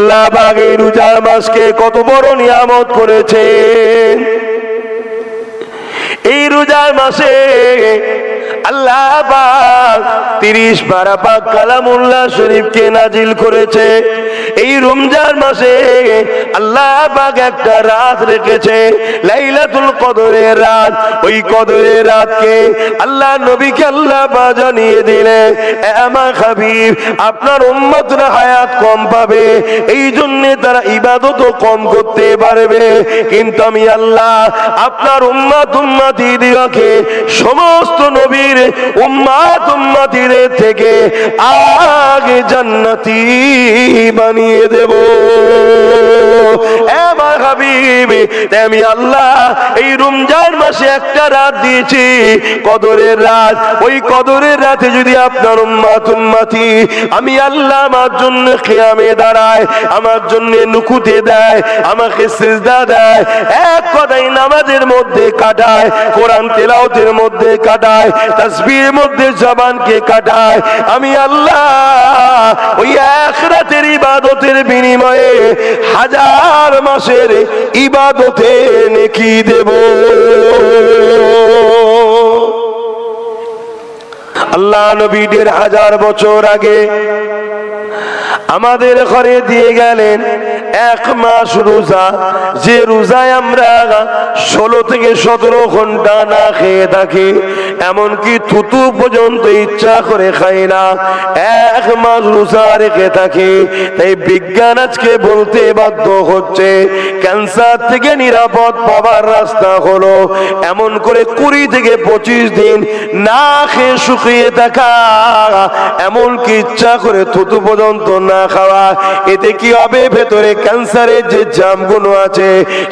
আল্লাহ পাক এই রোজার মাসকে কত বড় নিয়ামত করেছেন। এই রোজার মাসে আল্লাহ পাক 30 পারা পাক কালামুল্লাহ শরীফকে নাজিল করেছে। এই রমজান মাসে আল্লাহ পাক একটা রাত রেখেছে, লাইলাতুল কদরের রাত। ওই কদরের রাতকে আল্লাহ নবীকে আল্লাহ পাক জানিয়ে দিলেন, এ আমার হাবিব, আপনার উম্মতরা হায়াত কম পাবে, এই জন্য তারা ইবাদত কম করতে পারবে, কিন্তু আমি আল্লাহ আপনার উম্মত উম্মতিদেরকে সমস্ত নবীর উম্মত উম্মতিদের থেকে আগে জান্নাতি বানিয়ে দেব। আমার হাবিব, আমি আল্লাহ এই রমজান মাসে একটা রাত দিয়েছি, কদরের রাত। ওই কদরের রাতে যদি আপনার উম্মত উম্মতি আমি আল্লাহ আমার জন্য কিয়ামে দাঁড়ায়, আমার জন্য নুকুতে দেয়, আমাকে সিজদা দেয়, এক কথায় নামাজের মধ্যে কাটায়, কোরআন তেলাওয়াতের মধ্যে কাটায়, তাসবিহের মধ্যে জবানকে কাটায়, আমি আল্লাহ ওই আখিরাতের ইবাদতের বিনিময়ে 1000 মাসের ইবাদতে নেকি দেব। আল্লাহ নবী 1500 বছর আগে আমাদের ঘরে দিয়ে গেলেন 1 মাস রোজা, যে রোজায় আমরা 16 থেকে 17 ঘন্টা না খেয়ে থাকি, এমনকি থুতু পর্যন্ত ইচ্ছা করে খাই না, 1 মাস রোজা রেখে থাকি। তাই বিজ্ঞান আজকে বলতে বাধ্য হচ্ছে ক্যান্সার থেকে নিরাপদ পাওয়ার রাস্তা হলো এমন করে 20 থেকে 25 দিন না খেয়ে শুকিয়ে থাকা, এমনকি ইচ্ছা করে থুতু পর্যন্ত না খাওয়া। এতে কি হবে, ভেতরে ক্যান্সারের যে জামগুলো আছে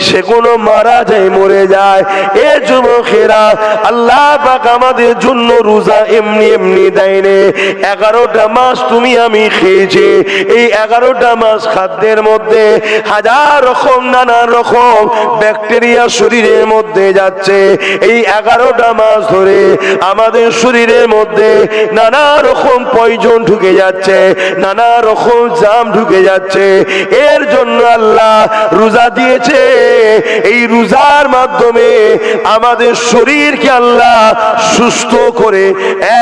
সেগুলো মারা যায়, মরে যায়। এ যুবকেরা, আল্লাহ পাক আমাদের জন্য রোজা এমনি এমনি দেয়নি। 11টা মাস তুমি আমি খেয়েছি। এই 11টা মাস খাদ্যের মধ্যে 1000 রকম নানা রকম ব্যাকটেরিয়া শরীরের মধ্যে যাচ্ছে। এই 11টা মাস ধরে আমাদের শরীরের মধ্যে নানা রকম পয়জন ঢুকে যাচ্ছে, নানা রকম জাম ঢুকে যাচ্ছে। এর জন্য আল্লাহ রোজা দিয়েছে। এই রোজার মাধ্যমে আমাদের শরীরকে আল্লাহ সুস্থ করে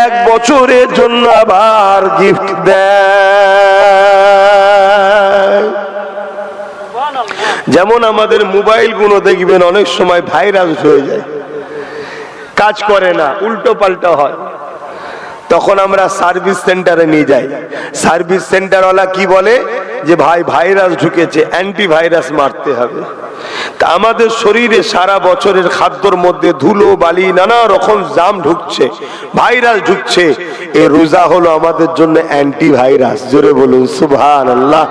1 বছরের জন্য আবার গিফট দেয়। যেমন আমাদের মোবাইল গুলো দেখবেন অনেক সময় ভাইরাস হয়ে যায়, কাজ করে না, উল্টো পাল্টা হয়, তখন আমরা সার্ভিস সেন্টারে নিয়ে যাই। সার্ভিস সেন্টারওয়ালা কি বলে যে ভাই ভাইরাস ঢুকেছে, অ্যান্টিভাইরাস মারতে হবে। তা আমাদের শরীরে সারা বছরের খাদ্যর মধ্যে ধুলো বালি নানা রকম জাম ঢুকছে, ভাইরাস ঢুকছে। এই রোজা হলো আমাদের জন্য অ্যান্টিভাইরাস। জোরে বলুন সুবহানাল্লাহ।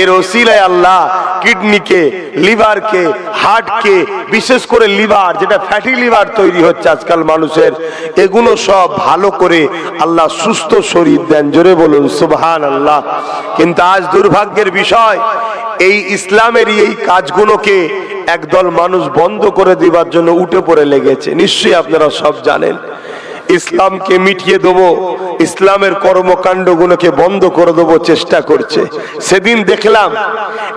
এর ওসিলায় আল্লাহ কিডনিকে, লিভারকে, হার্টকে, বিশেষ করে লিভার, যেটা ফ্যাটি লিভার তৈরি হচ্ছে আজকাল মানুষের, এগুলো সব ভালো করে আল্লাহ সুস্থ শরীর দেন। জোরে বলুন সুবহানাল্লাহ। কিন্তু আজ দুর্ভাগ্যের বিষয়, এই ইসলামের এই কাজগুলোকে একদল মানুষ বন্ধ করে দিবার জন্য উঠে পড়ে লেগেছে। নিশ্চয়ই আপনারা সব জানেন, ইসলামকে মিটিয়ে দেবো, ইসলামের কর্মকাণ্ডগুলোকে বন্ধ করে দেবো চেষ্টা করছে। সেদিন দেখলাম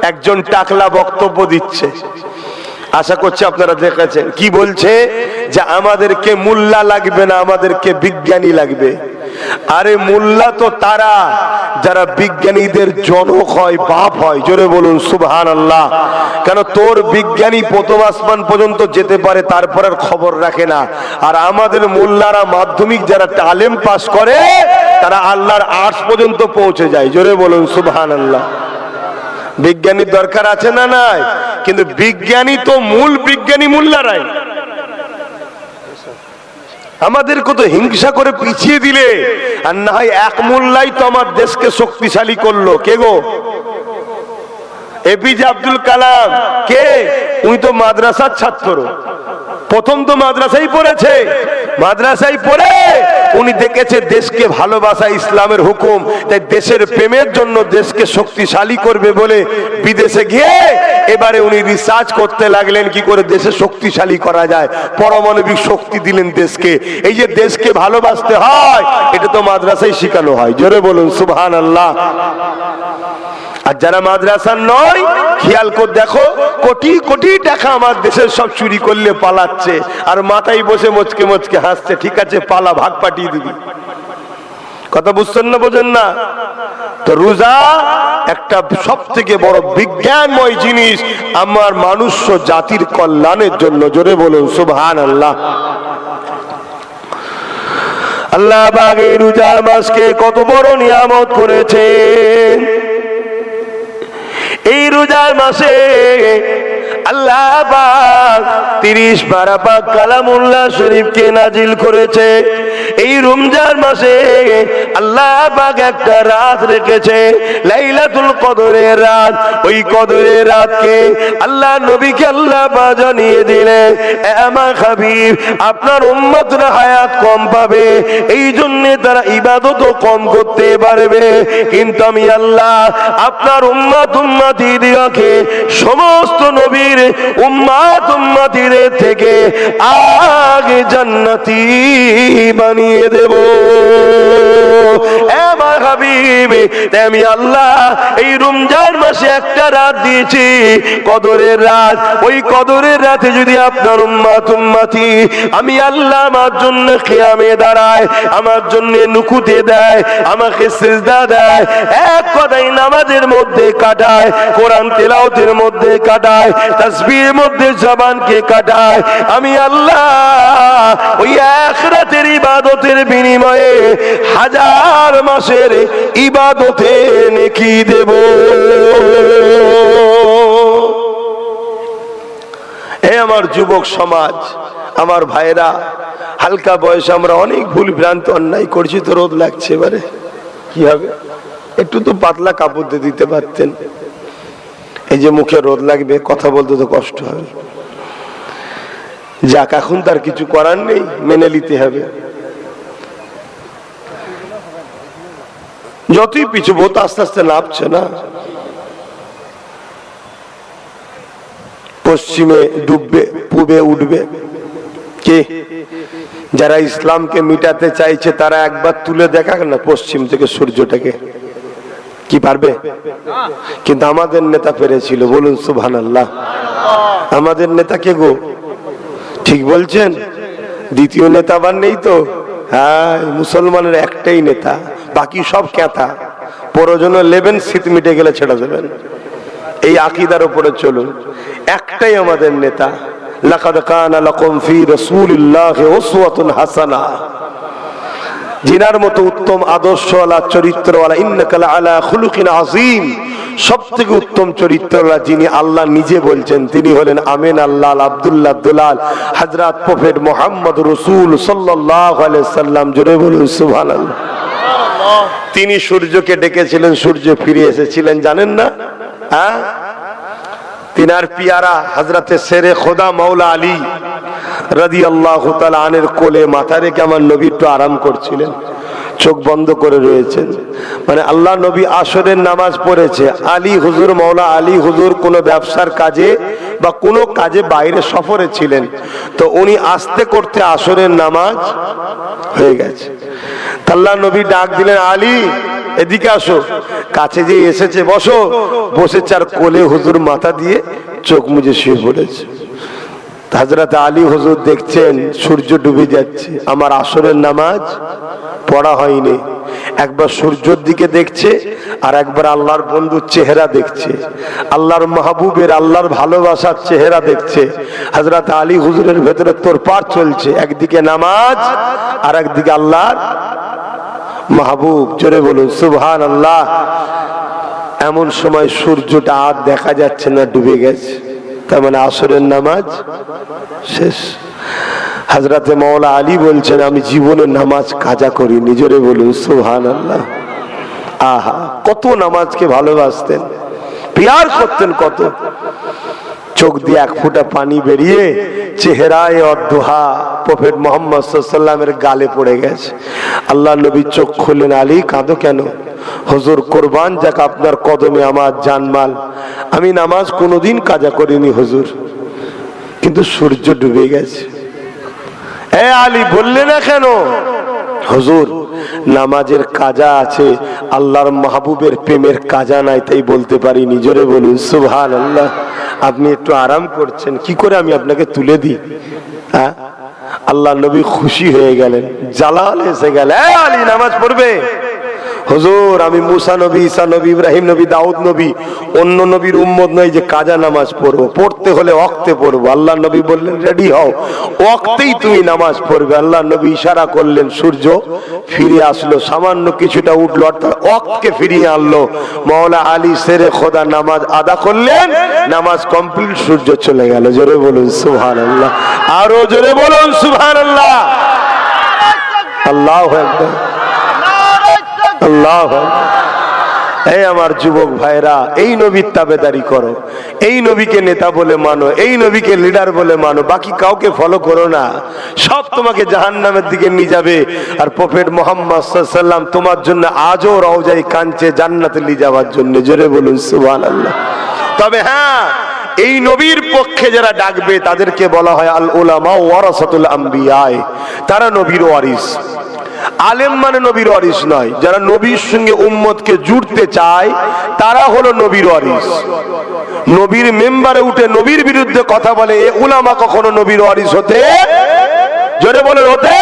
একজন টাকলা বক্তব্য দিচ্ছে, আশা করছি আপনারা দেখেছেন। কি বলছে যে আমাদেরকে মোল্লা লাগবে না, আমাদেরকে বিজ্ঞানী লাগবে। আরে মোল্লা তো তারা যারা বিজ্ঞানীদের জনক হয়, বাপ হয়। জোরে বলুন সুবহানাল্লাহ। কেন তোর বিজ্ঞানী প্রথম আসমান পর্যন্ত যেতে পারে, তারপর আর খবর রাখে না। আর আমাদের মোল্লারা মাধ্যমিক যারা আলেম পাস করে তারা আল্লাহর আরশ পর্যন্ত পৌঁছে যায়। জোরে বলুন সুবহানাল্লাহ। বিজ্ঞানীর দরকার আছে না নাই? কিন্তু বিজ্ঞানী তো মূল বিজ্ঞানী মোল্লারাই। আমাদেরকে তো হিংসা করে পিছিয়ে দিলে, আর না হয় এক মোল্লাই তো আমার দেশকে শক্তিশালী করলো। কে গো? এপিজে আব্দুল কালাম। কে? উনি তো মাদ্রাসার ছাত্র, প্রথম তো মাদ্রাসায় পড়েছে। মাদ্রাসায় পড়ে উনি দেখেছে দেশকে ভালোবাসা ইসলামের হুকুম, তাই দেশের প্রেমের জন্য দেশকে শক্তিশালী করবে বলে বিদেশে গিয়ে এবারে উনি রিসার্চ করতে লাগলেন কি করে দেশে শক্তিশালী করা যায়, পারমাণবিক শক্তি দিলেন দেশকে। এই যে দেশকে ভালোবাসতে হয়, এটা তো মাদ্রাসায় শেখানো হয়। জোরে বলুন সুবহানাল্লাহ। আর যারা মাদ্রাসার নয়, খেয়াল করে দেখো, কোটি কোটি টাকা আমার দেশের সব চুরি করলে পালাচ্ছে, আর মাথায় বসে মুচকে মুচকে হাসছে, ঠিক আছে পালা, ভাগ পাঠিয়ে দিবি। কথা বুঝছেন না, বোঝেন না? তো রোজা একটা সব থেকে বড় বিজ্ঞানময় জিনিস, আমার মানুষ জাতির কল্যাণের জন্য। জোরে বলুন সুবহানাল্লাহ। আল্লাহ পাক এই রোজার মাসকে কত বড় নিয়ামত করেছেন। এই রোজার মাসে আল্লাহ পাক 30 পারা পাক কালামুল্লাহ শরীফকে নাজিল করেছে। এই রমজান মাসে আল্লাহ পাক একটা রাত রেখেছে, লাইলাতুল কদরের রাত। ওই কদরের রাতকে আল্লাহ নবীকে আল্লাহ পাক জানিয়ে দিলেন, এ আমার হাবিব, আপনার উম্মতরা হায়াত কম পাবে, এই জন্য তারা ইবাদত কম করতে পারবে, কিন্তু আমি আল্লাহ আপনার উম্মত উম্মতিদেরকে সমস্ত নবীর উম্মত উম্মতিদের থেকে আগে জান্নাতি বানিয়ে দেব। আমার হাবিব, আমি আল্লাহ এই রমজান মাসে একটা রাত দিয়েছি, কদরের রাত। ওই কদরের রাতে যদি আপনার উম্মত উম্মতি আমি আল্লাহ আমার জন্য কিয়ামে দাঁড়ায়, আমার জন্য নুকুতে দেয়, আমাকে সিজদা দেয়, এক কথায় নামাজের মধ্যে কাটায়, কোরআন তেলাওয়াতের মধ্যে কাটায়, তাসবিহের মধ্যে জবানকে কাটায়, আমি আল্লাহ ওই আখিরাতের ইবাদতের বিনিময়ে 1000 মাসের ইবাদতে নেকি দেব। হে আমার যুবক সমাজ, আমার ভাইরা, হালকা বয়সে আমরা অনেক ভুল ভ্রান্ত অন্যায় করছি, তো রোদ লাগছে, এবারে কি হবে? একটু তো পাতলা কাপড় দিয়ে দিতে পারতেন। এই যে মুখে রোদ লাগবে, কথা বলতে তো কষ্ট হবে। যাক, এখন তার কিছু করার নেই, মেনে নিতে হবে। যতই পিছু বহুত আস্তে আস্তে নামছে না, পশ্চিমে ডুববে, পূবে উঠবে। কে যারা ইসলামকে মিটাতে চাইছে তারা একবার তুলে দেখাক না পশ্চিম থেকে সূর্যটাকে, কি পারবে? কিন্তু আমাদের নেতা পেরেছিল, বলুন সুবহানাল্লাহ। আমাদের নেতা কে গো? ঠিক বলছেন? দ্বিতীয় নেতা আবার নেই তো? হ্যাঁ, মুসলমানের একটাই নেতা, বাকি সব ক্যাথা। প্রয়োজন লেবেন, শীত মিটে গেলে ছেড়ে দেবেন, এই আকীদার উপরে চলুন। একটাই আমাদের নেতা, লাকাদ কানা লাকুম ফি রাসূলিল্লাহি উসওয়াতুন হাসানাহ। জিনার মতো উত্তম আদর্শওয়ালা, চরিত্রওয়ালা, ইন্নাকা লাআলা খুলুকিন আযীম, সবথেকে উত্তম চরিত্রওয়ালা যিনি আল্লাহ নিজে বলছেন, তিনি হলেন আমিন আল্লাহ আব্দুল্লাহ দুলাল হযরত প্রফেট মুহাম্মদ রাসূল সাল্লাল্লাহু আলাইহি সাল্লাম। জোরে বলুন সুবহানাল্লাহ। তিনি সূর্যকে ডেকেছিলেন, সূর্য ফিরে এসেছিলেন, জানেন না? হ্যাঁ, তিনার পিয়ারা হযরতে শেরে খোদা মাওলা আলী রাদিয়াল্লাহু তাআলা আনহর কোলে মাথা রেখে আমার নবী একটু আরাম করছিলেন, চোখ বন্ধ করে রয়েছেন। মানে আল্লাহ নবী আসরের নামাজ পড়েছে, আলী হুজুর, মাওলা আলী হুজুর কোনো ব্যবসার কাজে বা কোনো কাজে বাইরে সফরে ছিলেন, তো উনি আসতে করতে আসরের নামাজ হয়ে গেছে। আল্লাহ নবী ডাক দিলেন, আলী এদিকে আসো। কাছে যে এসেছে, বসো। বসেছে, আর কোলে হুজুর মাথা দিয়ে চোখ মুজে শুয়ে পড়েছে। হযরত আলী হুজুর দেখছেন সূর্য ডুবে যাচ্ছে, আমার আসরের নামাজ পড়া হয়নি। একবার সূর্যের দিকে দেখছে, আর একবার আল্লাহর বন্ধুর চেহারা দেখছে, আল্লাহর মাহবুবের, আল্লাহর ভালোবাসার চেহারা দেখছে। হযরত আলী হুজুরের ভেতরে তোড়পাড় চলছে, একদিকে নামাজ আর একদিকে আল্লাহর মাহবুব। জোরে বলুন সুবহানাল্লাহ। এমন সময় সূর্যটা আর দেখা যাচ্ছে না, ডুবে গেছে, তার মানে আসরের নামাজ শেষ। হযরতে মাওলা আলী বলছেন, আমি জীবনে নামাজ কাজা করিনি। জোরে বলুন সুবহানাল্লাহ। আহা, কত নামাজকে ভালোবাসতেন, প্যার করতেন কত। চোখ দিয়ে এক ফোঁটা পানি বেরিয়ে চেহারায় অদ্দুহা প্রফেট মুহাম্মদ সাল্লাল্লাহু আলাইহি ওয়াসাল্লামের গালে পড়ে গেছে। আল্লাহ নবী চোখ খুললেন, আলী কাঁদো কেন? হুজুর, কুরবান যাক আপনার কদমে আমার জানমাল, আমি নামাজ কোনোদিন কাজা করিনি হুজুর, কিন্তু সূর্য ডুবে গেছে। এ আলী, বললে না কেন? হুজুর, নামাজের কাজা আছে, আল্লাহর মাহবুবের প্রেমের কাজা নাই, তাই বলতে পারিনি। জোরে বলুন সুবহানাল্লাহ। আপনি একটু আরাম করছেন, কি করে আমি আপনাকে তুলে দিই? হ্যাঁ, আল্লাহ নবী খুশি হয়ে গেলেন, জালাল এসে গেল, আলী নামাজ পড়বে? হুজুর আমি মুসা নবী, ঈসা নবী, ইব্রাহিম নবী, দাউদ নবী, অন্য নবীর উম্মত নয় যে কাজা নামাজ পড়বো, পড়তে হলে ওয়াক্তে পড়বো। আল্লাহ নবী বললেন রেডি হও, ওয়াক্তেই তুমি নামাজ পড়বে। আল্লাহ নবী ইশারা করলেন, সূর্য ফিরে আসলো, সামান্য কিছুটা উঠলো, অর্থাৎ ওয়াক্তকে ফিরিয়ে আনলো। মাওলা আলী শেরে খোদা নামাজ আদা করলেন, নামাজ কমপ্লিট, সূর্য চলে গেল। জোরে বলুন সুবহানাল্লাহ, আরো জোরে বলুন সুবহানাল্লাহ। আল্লাহু আকবার, আল্লাহ। এই আমার যুবক ভাইরা, এই নবীর তাবেদারি করো, এই নবীকে নেতা বলে মানো, এই নবীকে লিডার বলে মানো, বাকি কাউকে ফলো করো না, সব তোমাকে জাহান্নামের দিকে নিয়ে যাবে। আর প্রফেট মুহাম্মদ সাল্লাল্লাহু আলাইহি ওয়াসাল্লাম তোমার জন্য আজও রওজায়ে কাঁদছে জান্নাতে নিয়ে যাওয়ার জন্য। জোরে বলুন সুবহানাল্লাহ। তবে হ্যাঁ, এই নবীর পক্ষে যারা ডাকবে তাদেরকে বলা হয় আল উলামা ওয়ারাসাতুল আম্বিয়া, তারা নবীর ওয়ারিস। আলেম মানে নবীর ওয়ারিস নয়, যারা নবীর সঙ্গে উম্মতকে জুড়তে চায় তারা হলো নবীর ওয়ারিস। নবীর মেম্বারে উঠে নবীর বিরুদ্ধে কথা বলে এ উলামা কখনো নবীর ওয়ারিস হতে, জোরে বলে হতে।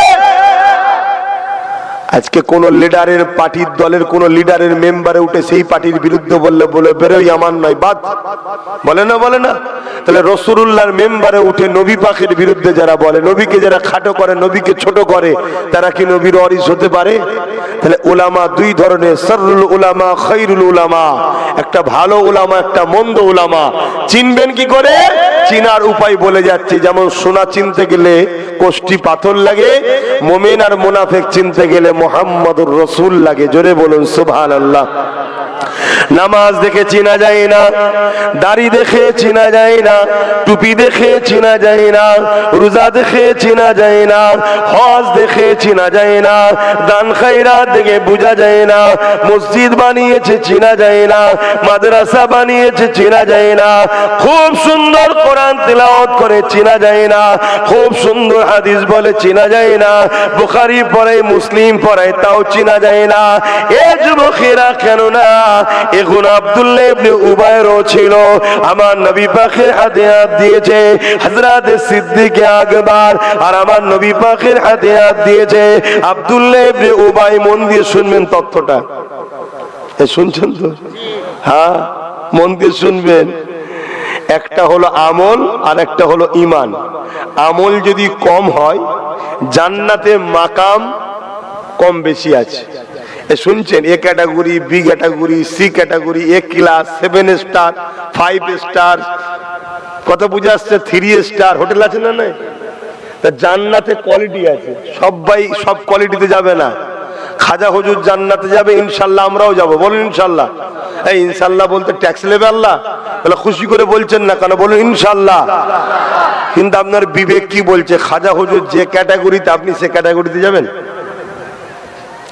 আজকে কোন লিডারের পার্টির দলের কোন লিডারের মেম্বারে উঠে সেই পার্টির বিরুদ্ধে বললে বলে বেরোই আমার নয়, বাদ বলে না, বলে না? তাহলে রাসূলুল্লাহর মেম্বারে উঠে নবী পাকের বিরুদ্ধে যারা বলে, নবীকে যারা খাটো করে, নবীকে ছোট করে, তারা কি নবীর ওয়ারিস হতে পারে? তাহলে উলামা দুই ধরনের, সাররুল উলামা, খায়রুল উলামা। একটা ভালো উলামা, একটা মন্দ উলামা। চিনবেন কি করে? চিনার উপায় বলে যাচ্ছে। যেমন সোনা চিনতে গেলে কোষ্টি পাথর লাগে, মুমিন আর মুনাফিক চিনতে গেলে মুহাম্মদুর রাসূল লাগে। জোরে বলুন সুবহানাল্লাহ। নামাজ দেখে চেনা যায় না, দাড়ি দেখে চেনা যায় না, টুপি দেখে চেনা যায় না, রোজা দেখে চেনা যায় না, হজ দেখে চেনা যায় না, দান খায়রাত দেখে বোঝা যায় না, মসজিদ বানিয়েছে চেনা যায় না, মাদ্রাসা বানিয়েছে চেনা যায় না, খুব সুন্দর কোরআন তেলাওয়াত করে চেনা যায় না, খুব সুন্দর হাদিস বলে চেনা যায় না, বুখারী পড়ায়, মুসলিম পড়ায়, তাও চেনা যায় না। এ যুবকেরা কেন না, এখন আব্দুল্লাহ ইবনে উবাইরও ছিল, আমার নবী পাকের হাতে হাত দিয়েছে হযরত সিদ্দিক আকবর, আর আমার নবী পাকের হাতে হাত দিয়েছে আব্দুল্লাহ ইবনে উবাই। মন দিয়ে শুনবেন তথ্যটা, শুনছেন তো? হ্যাঁ, মন দিয়ে শুনবেন। একটা হলো আমল আর একটা হলো ঈমান। আমল যদি কম হয়, জান্নাতে মাকাম কম বেশি আছে। শুনছেন? A category, B category, C category, A class, 7 star, 5 star, কত বুঝে আসছে, 3 স্টার হোটেল আছে না? নাই? তা জান্নাতে কোয়ালিটি আছে, সবাই সব কোয়ালিটিতে যাবে না। খাজা হুজুর জান্নাতে যাবে, ইনশাল্লাহ আমরাও যাব, বলুন ইনশাল্লাহ। এই ইনশাল্লাহ বলতে ট্যাক্স নেবে আল্লাহ? তাহলে খুশি করে বলছেন না কেন? বলুন ইনশাল্লাহ। কিন্তু আপনার বিবেক কি বলছে? খাজা হুজুর যে ক্যাটাগরিতে, আপনি সে ক্যাটাগরিতে যাবেন?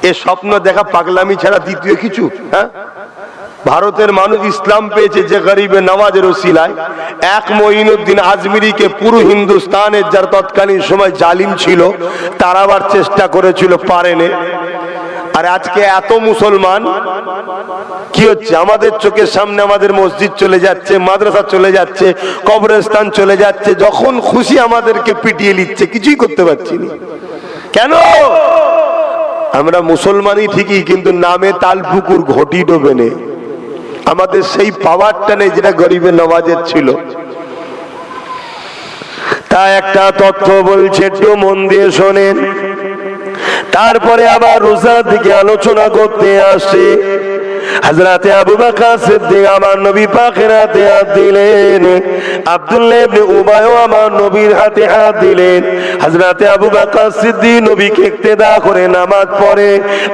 এ স্বপ্ন দেখা পাগলামি ছাড়া দ্বিতীয় কিছু? হ্যাঁ, ভারতের মানুষ ইসলাম পেয়েছে যে গরিবে নওয়াজের ওসিলায়। এক মঈনুদ্দিন আজমিরিকে পুরো হিন্দুস্তানের যার তৎকালীন সময় জালিম ছিল, তারাবার চেষ্টা করেছিল, পারেনি। আর আজকে এত মুসলমান কি হচ্ছে? আমাদের চোখের সামনে আমাদের মসজিদ চলে যাচ্ছে, মাদ্রাসা চলে যাচ্ছে, কবরস্থান চলে যাচ্ছে, যখন খুশি আমাদেরকে পিটিয়ে নিচ্ছে, কিছুই করতে পারছি না। কেন? আমরা মুসলমানই ঠিকই, কিন্তু নামে তালপুকুর, ঘটি ডোবে নেই। আমাদের সেই পাওয়ারটা নেই যেটা গরিবে নওয়াজের ছিল। তা একটা তথ্য বলছে, একটু মন দিয়ে শোনেন। তারপরে আবার রোজার দিকে আলোচনা করতে আসে। হযরতে আবু বকর সিদ্দিক আমার নবী পাকের হাতে হাত দিলেন, আব্দুল্লাহ ইবনে উবাইও আমার নবীর হাতে হাত দিলেন। হযরতে আবু বকর সিদ্দিক নবীকে ইক্তেদা করে নামাজ পড়ে,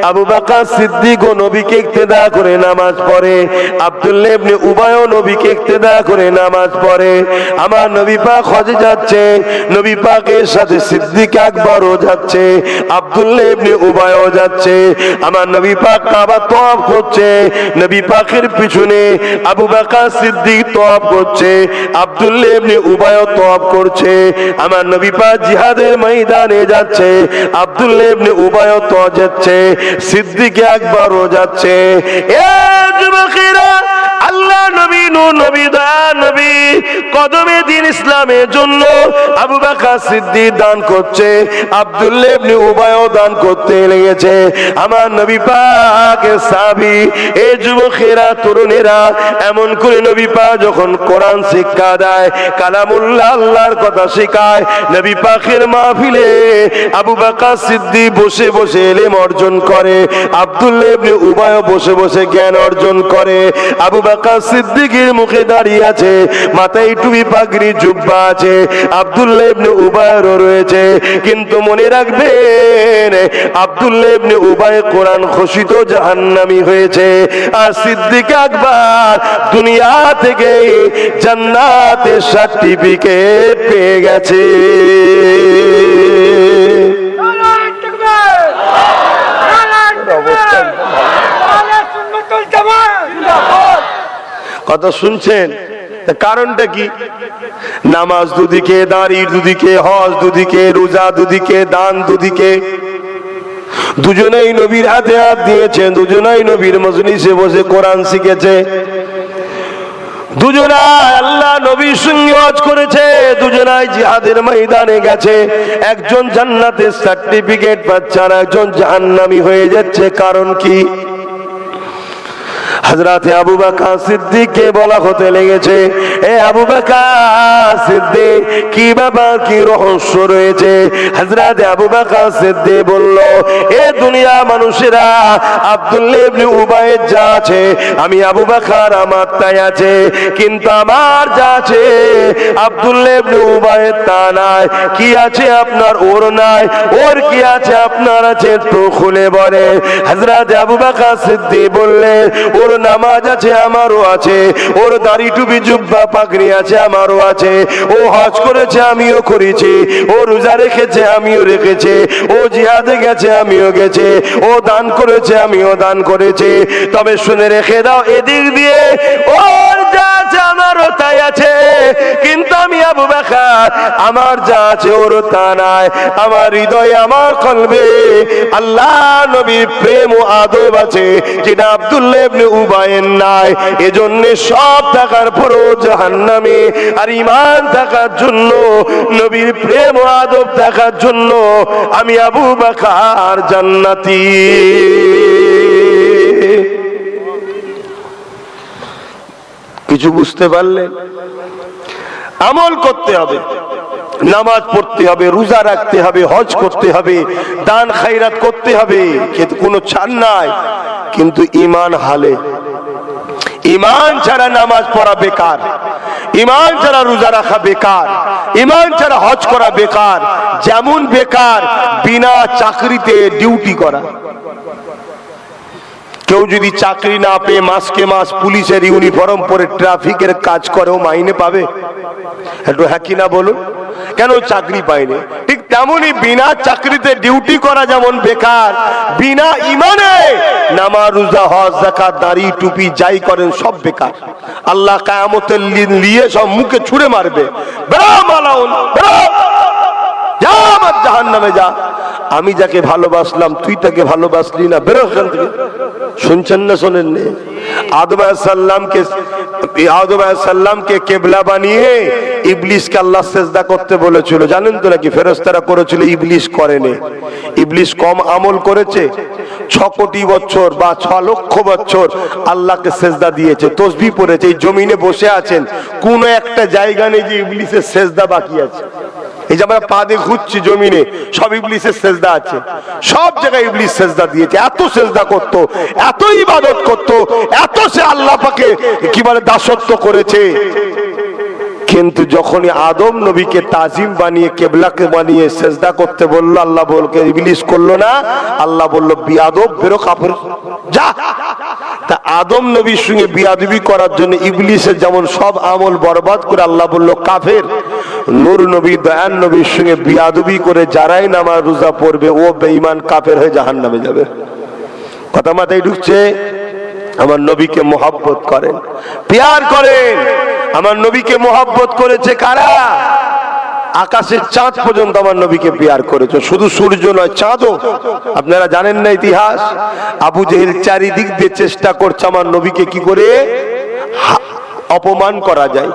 আবু বকর সিদ্দিক ও নবীকে ইক্তেদা করে নামাজ পড়ে, আব্দুল্লাহ ইবনে উবাইও নবীকে ইক্তেদা করে নামাজ পড়ে। আমার নবী পাক হজে যাচ্ছে, নবী পাকের সাথে সিদ্দিক আকবরও যাচ্ছে, আব্দুল্লাহ ইবনে উবাইও যাচ্ছে। আমার নবী পাক কাবা তওয়াফ করছে, নবী পাকের পিছনে আবু বকর সিদ্দিক তওয়াফ করছে, আব্দুল্লাহ ইবনে উবাই তওয়াফ করছে। আমার নবী পাক জিহাদের ময়দানে যাচ্ছে, আব্দুল্লাহ ইবনে উবাই তওয়াফ যাচ্ছে, সিদ্দিক আকবরও যাচ্ছে। এ যুবকেরা, আল্লাহ নবী, নূর নবী, দয়া নবী কদমে দ্বীন ইসলামের জন্য আবু বকর সিদ্দিক দান করছে, আব্দুল্লাহ ইবনে উবাইও দান করতে লেগেছে। আমার নবী পাকের সাহাবী, এই যুবকেরা, তরুণেরা, এমন করে নবী পাক যখন কোরআন শিক্ষা দেয়, কালামুল্লাহ আল্লাহর কথা শেখায়, নবী পাকের মাহফিলে আবু বকর সিদ্দিক বসে বসে ইলম অর্জন করে, আব্দুল্লাহ ইবনে উবাইও বসে বসে জ্ঞান অর্জন করে। আবু বকর সিদ্দিকের মুখে দাঁড়িয়ে আছে, মাথায় টুপি, পাগড়ি, জুব্বা আছে, আব্দুল্লাহ ইবনে উবাইরও রয়েছে। কিন্তু মনে রাখবেন, আব্দুল্লাহ ইবনে উবাই কোরআন ঘোষিত জাহান্নামী হয়েছে, আর সিদ্দিক আকবর দুনিয়া থেকে জান্নাতের সার্টিফিকেট পেয়ে গেছে। কথা শুনছেন? কারণটা কি? নামাজ দুদিকে, দাঁড়ি দুদিকে, হজ দুদিকে, রোজা দুদিকে, দান দুদিকে, দুজনেই নবীর হাতে হাত দিয়েছেন, দুজনেই নবীর মজলিসে বসে কোরআন শিখেছে, দুজনাই আল্লাহ নবীর সঙ্গে হজ করেছে, দুজনাই জিহাদের ময়দানে গেছে। একজন জান্নাতের সার্টিফিকেট পাচ্ছে আর একজন জাহান্নামী হয়ে যাচ্ছে। কারণ কি? হযরত আবু বকর সিদ্দিককে বলা হতে লেগেছে, এ আবু বকর সিদ্দিক, কি ব্যাপার, কি রহস্য রয়েছে? হযরত আবু বকর সিদ্দিক বলল, এ দুনিয়া মানুষেরা, আব্দুল্লাহ ইবনে উবাইয়ের যা আছে আমি আবু বকর আমার তাই আছে, কিন্তু আমার যা আছে আব্দুল্লাহ ইবনে উবাইয়ের তা নাই। কি আছে আপনার? ওর নাই। ওর কি আছে আপনার আছে? একটু খুলে বলে। হযরত আবু বকর সিদ্দিক বললেন, ওর নামাজ আছে আমারও আছে, ওর দাড়ি টুপি জুব্বা পাগড়ি আছে আমারও আছে, ও হজ করেছে আমিও করেছি, ও রোজা রেখেছে আমিও রেখেছি, ও জিহাদে গেছে আমিও গেছে, ও দান করেছে আমিও দান করেছি। তবে শুনে রেখে দাও, এদিক দিয়ে ওর যা আছে আমারও তাই আছে, কিন্তু আমি আবু বকর আমার যা আছে ওর তা নাই। আমার হৃদয়ে, আমার কলবে আল্লাহ নবীর প্রেম ও আদব আছে, যেটা আব্দুল্লাহ ইবনে উবাইয়ের নাই। এজন্য সব থাকার পরও জাহান্নামী, আর ঈমান থাকার জন্য, নবীর প্রেম ও আদব থাকার জন্য আমি আবু বকর জান্নাতি। কিছু বুঝতে পারলেন? আমল করতে হবে, নামাজ পড়তে হবে, রোজা রাখতে হবে, হজ করতে হবে, দান খায়রাত করতে হবে, কিন্তু কোনো ছাড় নাই। কিন্তু ঈমান হালে, ঈমান ছাড়া নামাজ পড়া বেকার, ঈমান ছাড়া রোজা রাখা বেকার, ঈমান ছাড়া হজ করা বেকার। যেমন বেকার বিনা চাকরিতে ডিউটি করা। কেউ যদি চাকরি না পেয়ে মাসকে মাস পুলিশের ইউনিফর্ম পরে ট্রাফিকের কাজ করেও মাইনে পাবে? একটু হ্যাঁ কি না বলুন? কেন চাকরি পায়নি? ঠিক তেমনই বিনা চাকরিতে ডিউটি করা যেমন বেকার, বিনা ঈমানে নামাজ, রোজা, হজ, যাকাত, দাড়ি টুপি যাই করেন সব বেকার। আল্লাহ কিয়ামতের দিন নিয়ে সব মুখে ছুঁড়ে মারবে, বেরো মালাউন, বেরো, যা আমার জাহান্নামে যা। আমি যাকে ভালোবাসলাম তুই তাকে ভালোবাসলি না, বেরো এখান থেকে। শুনছেন না শোনেন? আদম আলাইহিস সালামকে কিবলা বানিয়ে ইবলিসকে আল্লাহ সিজদা করতে বলেছিল, জানেন তো নাকি? ফেরেশতারা করেছিল, ইবলিস করেনি। ইবলিস কম আমল করেছে, 6 কোটি বছর বা 6 লক্ষ বছর আল্লাহকে সিজদা দিয়েছে, তাসবিহ পড়েছে। এই জমিনে বসে আছেন, কোন একটা জায়গা নেই যে ইবলিসের সিজদা বাকি আছে। এই যে আমরা পা দিয়ে ঘুরছি জমিনে, সব ইবলিসের সিজদা আছে, সব জায়গায় ইবলিস সিজদা দিয়েছে। এত সিজদা করত, এত ইবাদত করত, এত সে আল্লাহ পাকে কি বলে দাসত্ব করেছে। কিন্তু যখনই আদম নবীকে তাজিম বানিয়ে, কেবলাকে বানিয়ে সিজদা করতে বললো, আল্লাহ বলকে ইবলিস করলো না, আল্লাহ বললো বিয়াদব, বেরো কাফের, যা। তা আদম নবীর সঙ্গে বিয়াদবি করার জন্য ইবলিসের যেমন সব আমল বরবাদ করে আল্লাহ বললো কাফের, নূর নবী, দয়ান নবীর সঙ্গে বিয়াদবি করে যারাই নামাজ রোজা পড়বে ও বেঈমান কাফের হয়ে জাহান্নামে যাবে। কথা মাথায় ঢুকছে? আমার নবীকে মোহাব্বত করেন, প্যার করেন। আমার নবীকে মোহাব্বত করেছে কারা? আকাশের চাঁদ পর্যন্ত আমার নবীকে প্যার করেছে, শুধু সূর্য নয়, চাঁদও। আপনারা জানেন না ইতিহাস? আবু জেহেল চারিদিক দিয়ে চেষ্টা করছে আমার নবীকে কি করে অপমান করা যায়,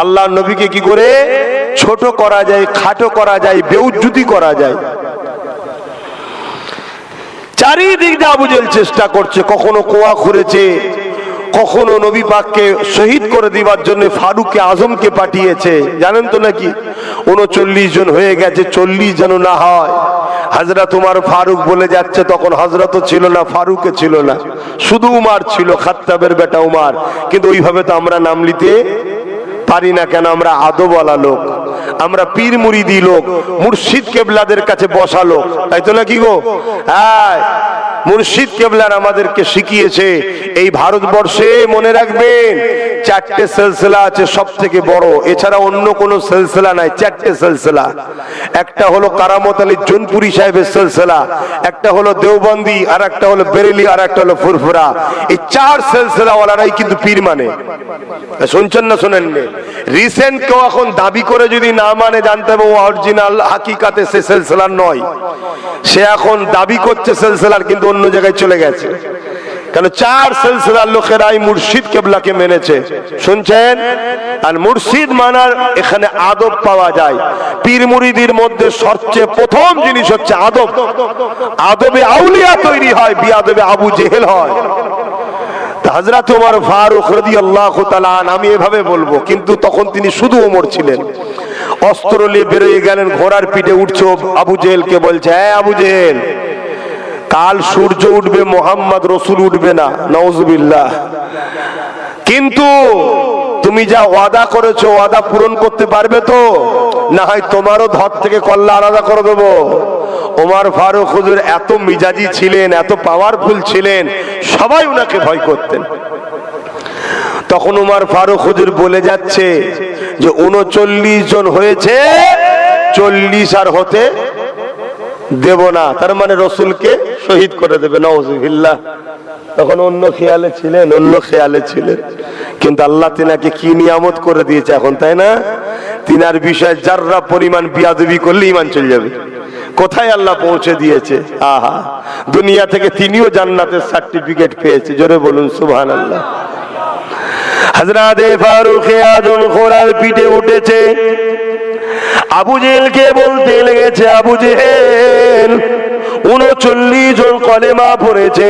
আল্লাহর নবীকে কি করে ছোট করা যায়, খাটো করা যায়, বেউজ্জতি করা যায়। চারিদিক দিয়ে আবু জেহেল চেষ্টা করছে, কখনো কুয়া খুঁড়েছে, কখনো নবী পাককে শহীদ করে দিবার জন্য ফারুক আজমকে পাঠিয়েছে। জানেন তো নাকি 39 জন হয়ে গেছে, 40 যেন না হয়। হযরত উমর ফারুক বলে যাচ্ছে, তখন হযরত ছিল না, ফারুক ছিল না, শুধু উমর ছিল, খাত্তাবের বেটা উমর। কিন্তু ওইভাবে তো আমরা নাম নিতে পারি না, কেন? আমরা আদবওয়ালা লোক, আমরা পীর মুরিদি লোক, মুর্শিদ কেবলাদের কাছে বসা লোক, তাই তো নাকি গো? হ্যাঁ, মুর্শিদ কেবলার আমাদেরকে শিখিয়েছে। এই ভারতবর্ষে মনে রাখবেন 4টে সিলসিলা আছে সব থেকে বড়, এছাড়া অন্য কোনো সিলসিলা নাই। 4টে সিলসিলা, একটা হলো কারামত আলী জোনপুরি সাহেবের সিলসিলা, একটা হলো দেওবন্দি, আর একটা হলো বেরেলি, আর একটা হলো ফুরফুরা। এই 4 সিলসিলা ওয়ালারাই কিন্তু পীর মানে। শুনছেন না শোনেন? রিসেন্ট কেউ এখন দাবি করে যদি না মানে, জানতে হবে ও অরিজিনাল হাকিকাতে সে সিলসিলার নয়। সে এখন দাবি করছে সিলসিলার, কিন্তু অন্য জায়গায় চলে গেছে। কেন? 4 সিলসিলার লোকেরাই মুর্শিদ কেবলাকে মেনেছে। শুনছেন? আর মুর্শিদ মানার এখানে আদব পাওয়া যায়। পীর মুরিদির মধ্যে সবচেয়ে প্রথম জিনিস হচ্ছে আদব। আদবে আউলিয়া তৈরি হয়, বিআদবে আবু জেহেল হয়। হযরত ওমর ফারুক রাদিয়াল্লাহু তাআলা, আমি এভাবে বলবো, কিন্তু তখন তিনি শুধু ওমর ছিলেন। অস্ত্র নিয়ে বেরিয়ে গেলেন, ঘোড়ার পিঠে উঠছে, আবু জেহেলকে বলছে, হ্যাঁ আবু জেহেল, কাল সূর্য উঠবে, মোহাম্মদ রসুল উঠবে না, নাউজুবিল্লাহ। কিন্তু তুমি যা ওয়াদা করেছো, ওয়াদা পূরণ করতে পারবে তো? না হয় তোমারও ধর থেকে কল্লা আলাদা করে দেবো। ওমর ফারুক হুজুর এত মিজাজি ছিলেন, এত পাওয়ারফুল ছিলেন, সবাই উনাকে ভয় করতেন। তখন ওমর ফারুক হুজুর বলে যাচ্ছে যে 39 জন হয়েছে, 40 আর হতে দেব না, তার মানে রসুলকে শহীদ করে দেবে, নাউজুবিল্লাহ। তখন অন্য খেয়ালে ছিলেন, অন্য খেয়ালে ছিলেন, কিন্তু আল্লাহ তিনাকে কি নিয়ামত করে দিয়েছে এখন, তাই না? তিনার বিষয়ে যাররা পরিমাণ বিয়াদবি করলে ঈমান চলে যাবে। কোথায় আল্লাহ পৌঁছে দিয়েছে! আহা, দুনিয়া থেকে তিনিও জান্নাতের সার্টিফিকেট পেয়েছে। জোরে বলুন সুবহানাল্লাহ। হযরত ফারুক আজম ঘোড়ার পিঠে উঠেছে, আবু জেহেলকে বলতে লেগেছে, আবু জেহেল 39 জন কলেমা পড়েছে,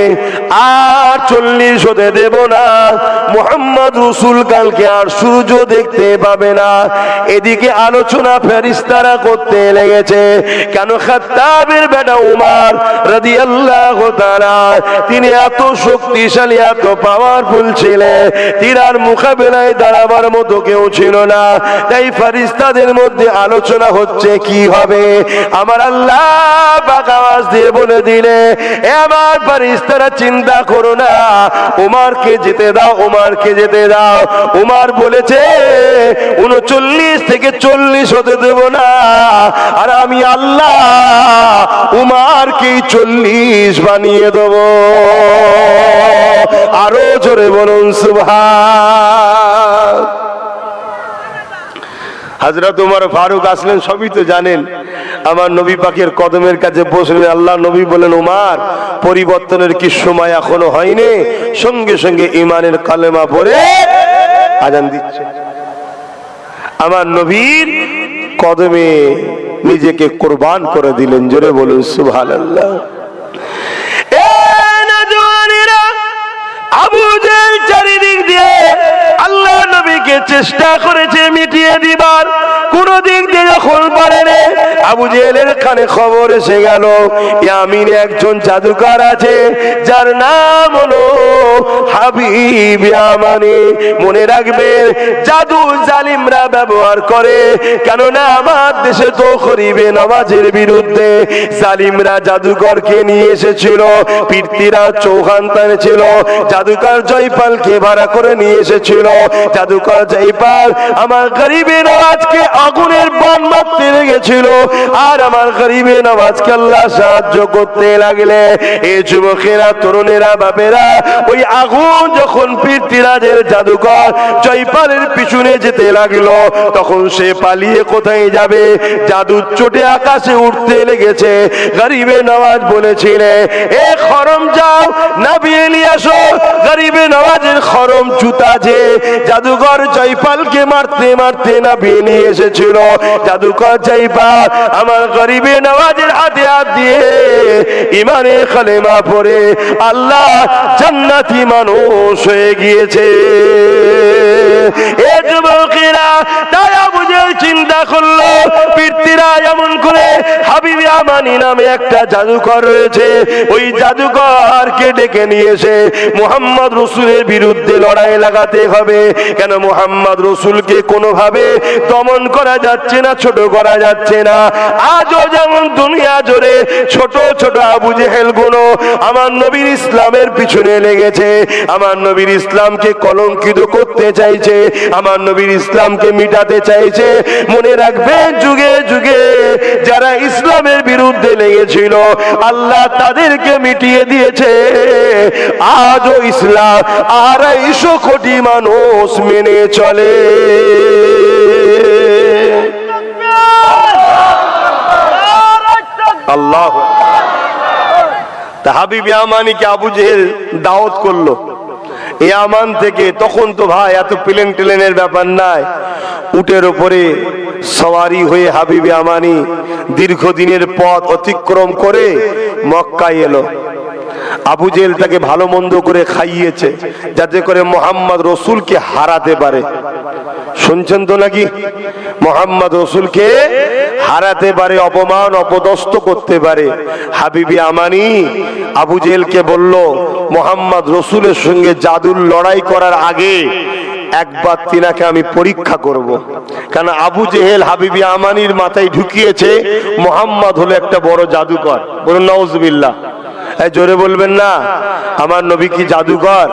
আর 40 হতে দেব না। মুহাম্মদ রাসূল কালকে আর সূর্য দেখতে পাবে না। এদিকে আলোচনা ফেরেশতারা করতে লেগেছে, কেন? খাত্তাবের বেটা উমর রাদিয়াল্লাহু তাআলা, তিনি এত শক্তিশালী, এত পাওয়ারফুল ছিলেন, তিনার মোকাবেলায় দাঁড়াবার মতো কেউ ছিল না। তাই ফেরেশতাদের মধ্যে আলোচনা হচ্ছে কি হবে। আমার আল্লাহ পাক আওয়াজ দিয়ে বলে দিলে, এবার ফেরেশতারা চিন্তা করো না, উমরকে যেতে দাও, উমরকে যেতে দাও। উমর বলেছে 39 থেকে 40 হতে দেব না, আর আমি আল্লাহ উমরকে 40 বানিয়ে দেব। আরো জোরে বলুন সুবহান। হযরত ওমর ফারুক আসলেন, সবই তো জানেন। আমার নবী পাকের কদমের কাছে বসলেন। আল্লাহ নবী বলেন, ওমর, পরিবর্তনের কি সময় এখনো হয়নি? সঙ্গে সঙ্গে ঈমানের কালেমা পড়ে আজান দিচ্ছে। আমার নবীর কদমে নিজেকে কুরবান করে দিলেন। জোরে বলুন সুবহানাল্লাহ। আবু জেহেল চারিদিক দিয়ে আল্লাহ নবীকে চেষ্টা করেছে মিটিয়ে দিবার, কোন দিক দিয়ে যখন পারেনি। আবু জেহেলের কানে খবর এসে গেল, ইয়ামিনে একজন জাদুকর আছে, যার নাম হলো হাবিব ইয়ামানি। মনে রাখবেন, জাদু জালিমরা ব্যবহার করে, কেননা আমার দেশে তো করিবে নামাজের বিরুদ্ধে জালিমরা জাদুকরকে নিয়ে এসেছিল। পৃথ্বীরাজ চৌহান ছিল, জাদুকর জয়পালকে ভাড়া করে নিয়ে এসেছিল। জাদুকর জয়পাল আমার গরিবের আজকে আগুনের বান মারতে লেগেছিল। আর আমার গরিবে নওয়াজকে আল্লাহ সাহায্য করতে লাগলে। এই যুবকেরা, তরুণেরা, বাপেরা, ওই আগুন যখন পৃথ্বীরাজের জাদুকর জয়পালের পিছনে যেতে লাগলো, তখন সে পালিয়ে কোথায় যাবে? জাদুর চোটে আকাশে উঠতে লেগেছে। গরিবে নওয়াজ বলেছিলেন, এ খরম যাও নাবিয়ে নিয়ে আসো। গরিবে নওয়াজের খরম জুতা যে জাদুকর জয়পালকে মারতে মারতে নাবিয়ে নিয়ে এসেছিল, জাদুকর জয়পাল আমার গরিবে নওয়াজের হাতে হাত দিয়ে ইমানে কালেমা পড়ে আল্লাহ জান্নাতি মানুষ হয়ে গিয়েছে। এ যুবকেরা, তাই আবু জেহেল চিন্তা করলো, পৃথ্বীরাজ এমন করে হাবিবে আমানি নামে একটা জাদুকর রয়েছে, ওই জাদুকরকে ডেকে নিয়ে এসে মুহাম্মদ রসুলের বিরুদ্ধে লড়াই লাগাতে হবে। কেন মুহাম্মদ রসুলকে কোনোভাবে দমন করা যাচ্ছে না, ছোট করা যাচ্ছে না। আজও যেমন দুনিয়া জুড়ে ছোট ছোট আবু জেহেল গুলো আমার নবীর ইসলামের পিছনে লেগেছে, আমার নবীর ইসলামকে কলঙ্কিত করতে চাইছে, আমার নবীর ইসলামকে মিটাতে চাইছে। মনে রাখবেন, যুগে যুগে যারা ইসলামের বিরুদ্ধে লেগেছিল আল্লাহ তাদেরকে মিটিয়ে দিয়েছে। আজও ইসলাম 250 কোটি মানুষ মেনে চলে। আল্লাহ। তা হাবিব ইয়ামানিকে আবু জেহেল দাওয়াত করলো ইয়ামান থেকে। তখন তো ভাই এত প্লেন টেলেনের ব্যাপার নাই, উটের উপরে সওয়ারি হয়ে হাবিব ইয়ামানি দীর্ঘদিনের পথ অতিক্রম করে মক্কায় এলো। আবু জেহেল তাকে ভালো মন্দ করে খাইয়েছে যাতে করে মোহাম্মদ রসুলকে হারাতে পারে। শুনছেন তো নাকি? মোহাম্মদ রসুলকে হারাতে পারে, অপমান অপদস্থ করতে পারে। হাবিবি আমানি আবু জেহেলকে বলল, মোহাম্মদ রসুলের সঙ্গে জাদুর লড়াই করার আগে একবার তিনাকে আমি পরীক্ষা করব। কারণ আবু জেহেল হাবিবি আমানির মাথায় ঢুকিয়েছে মোহাম্মদ হলো একটা বড় জাদুকর। বলুন নাউজুবিল্লাহ। জোরে বলবেন না, আমার নবী কি জাদুকর?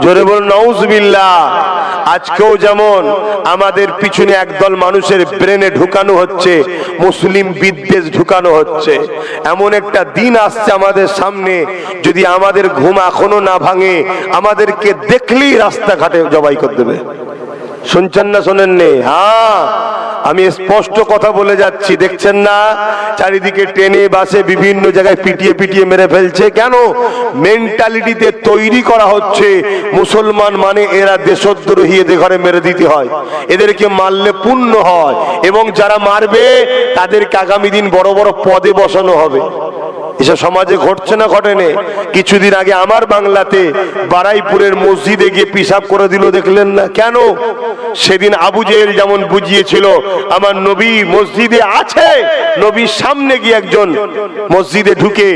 জোরে বলুন নাউজুবিল্লাহ। আজকেও যেমন আমাদের পিছনে একদল মানুষের ব্রেনে ঢুকানো হচ্ছে মুসলিম বিদ্বেষ, ঢুকানো হচ্ছে। এমন একটা দিন আসছে আমাদের সামনে, যদি আমাদের ঘুম এখনো না ভাঙে, আমাদেরকে দেখলেই রাস্তাঘাটে জবাই করে দেবে। শুনছেন না শোনেন নে? হ্যাঁ, আমি স্পষ্ট কথা বলে যাচ্ছি। দেখছেন না চারিদিকে ট্রেনে বাসে বিভিন্ন জায়গায় পিটিয়ে পিটিয়ে মেরে ফেলছে? কেন? মেন্টালিটিতে তৈরি করা হচ্ছে মুসলমান মানে এরা দেশদ্রোহী, এদের ঘরে মেরে দিতে হয়, এদেরকে মারলে পুণ্য হয়, এবং যারা মারবে তাদেরকে আগামী দিন বড় বড় পদে বসানো হবে। এসব সমাজে ঘটছে না ঘটেনি? কিছুদিন আগে আমার বাংলাতে বারাইপুরের মসজিদে গিয়ে পিশাব করে দিল, দেখলেন না? কেন? সেদিন আবু জেহেল যেমন বুঝিয়েছিল আমার নবী মসজিদে আছে, নবীর সামনে গিয়ে একজন মসজিদে ঢুকে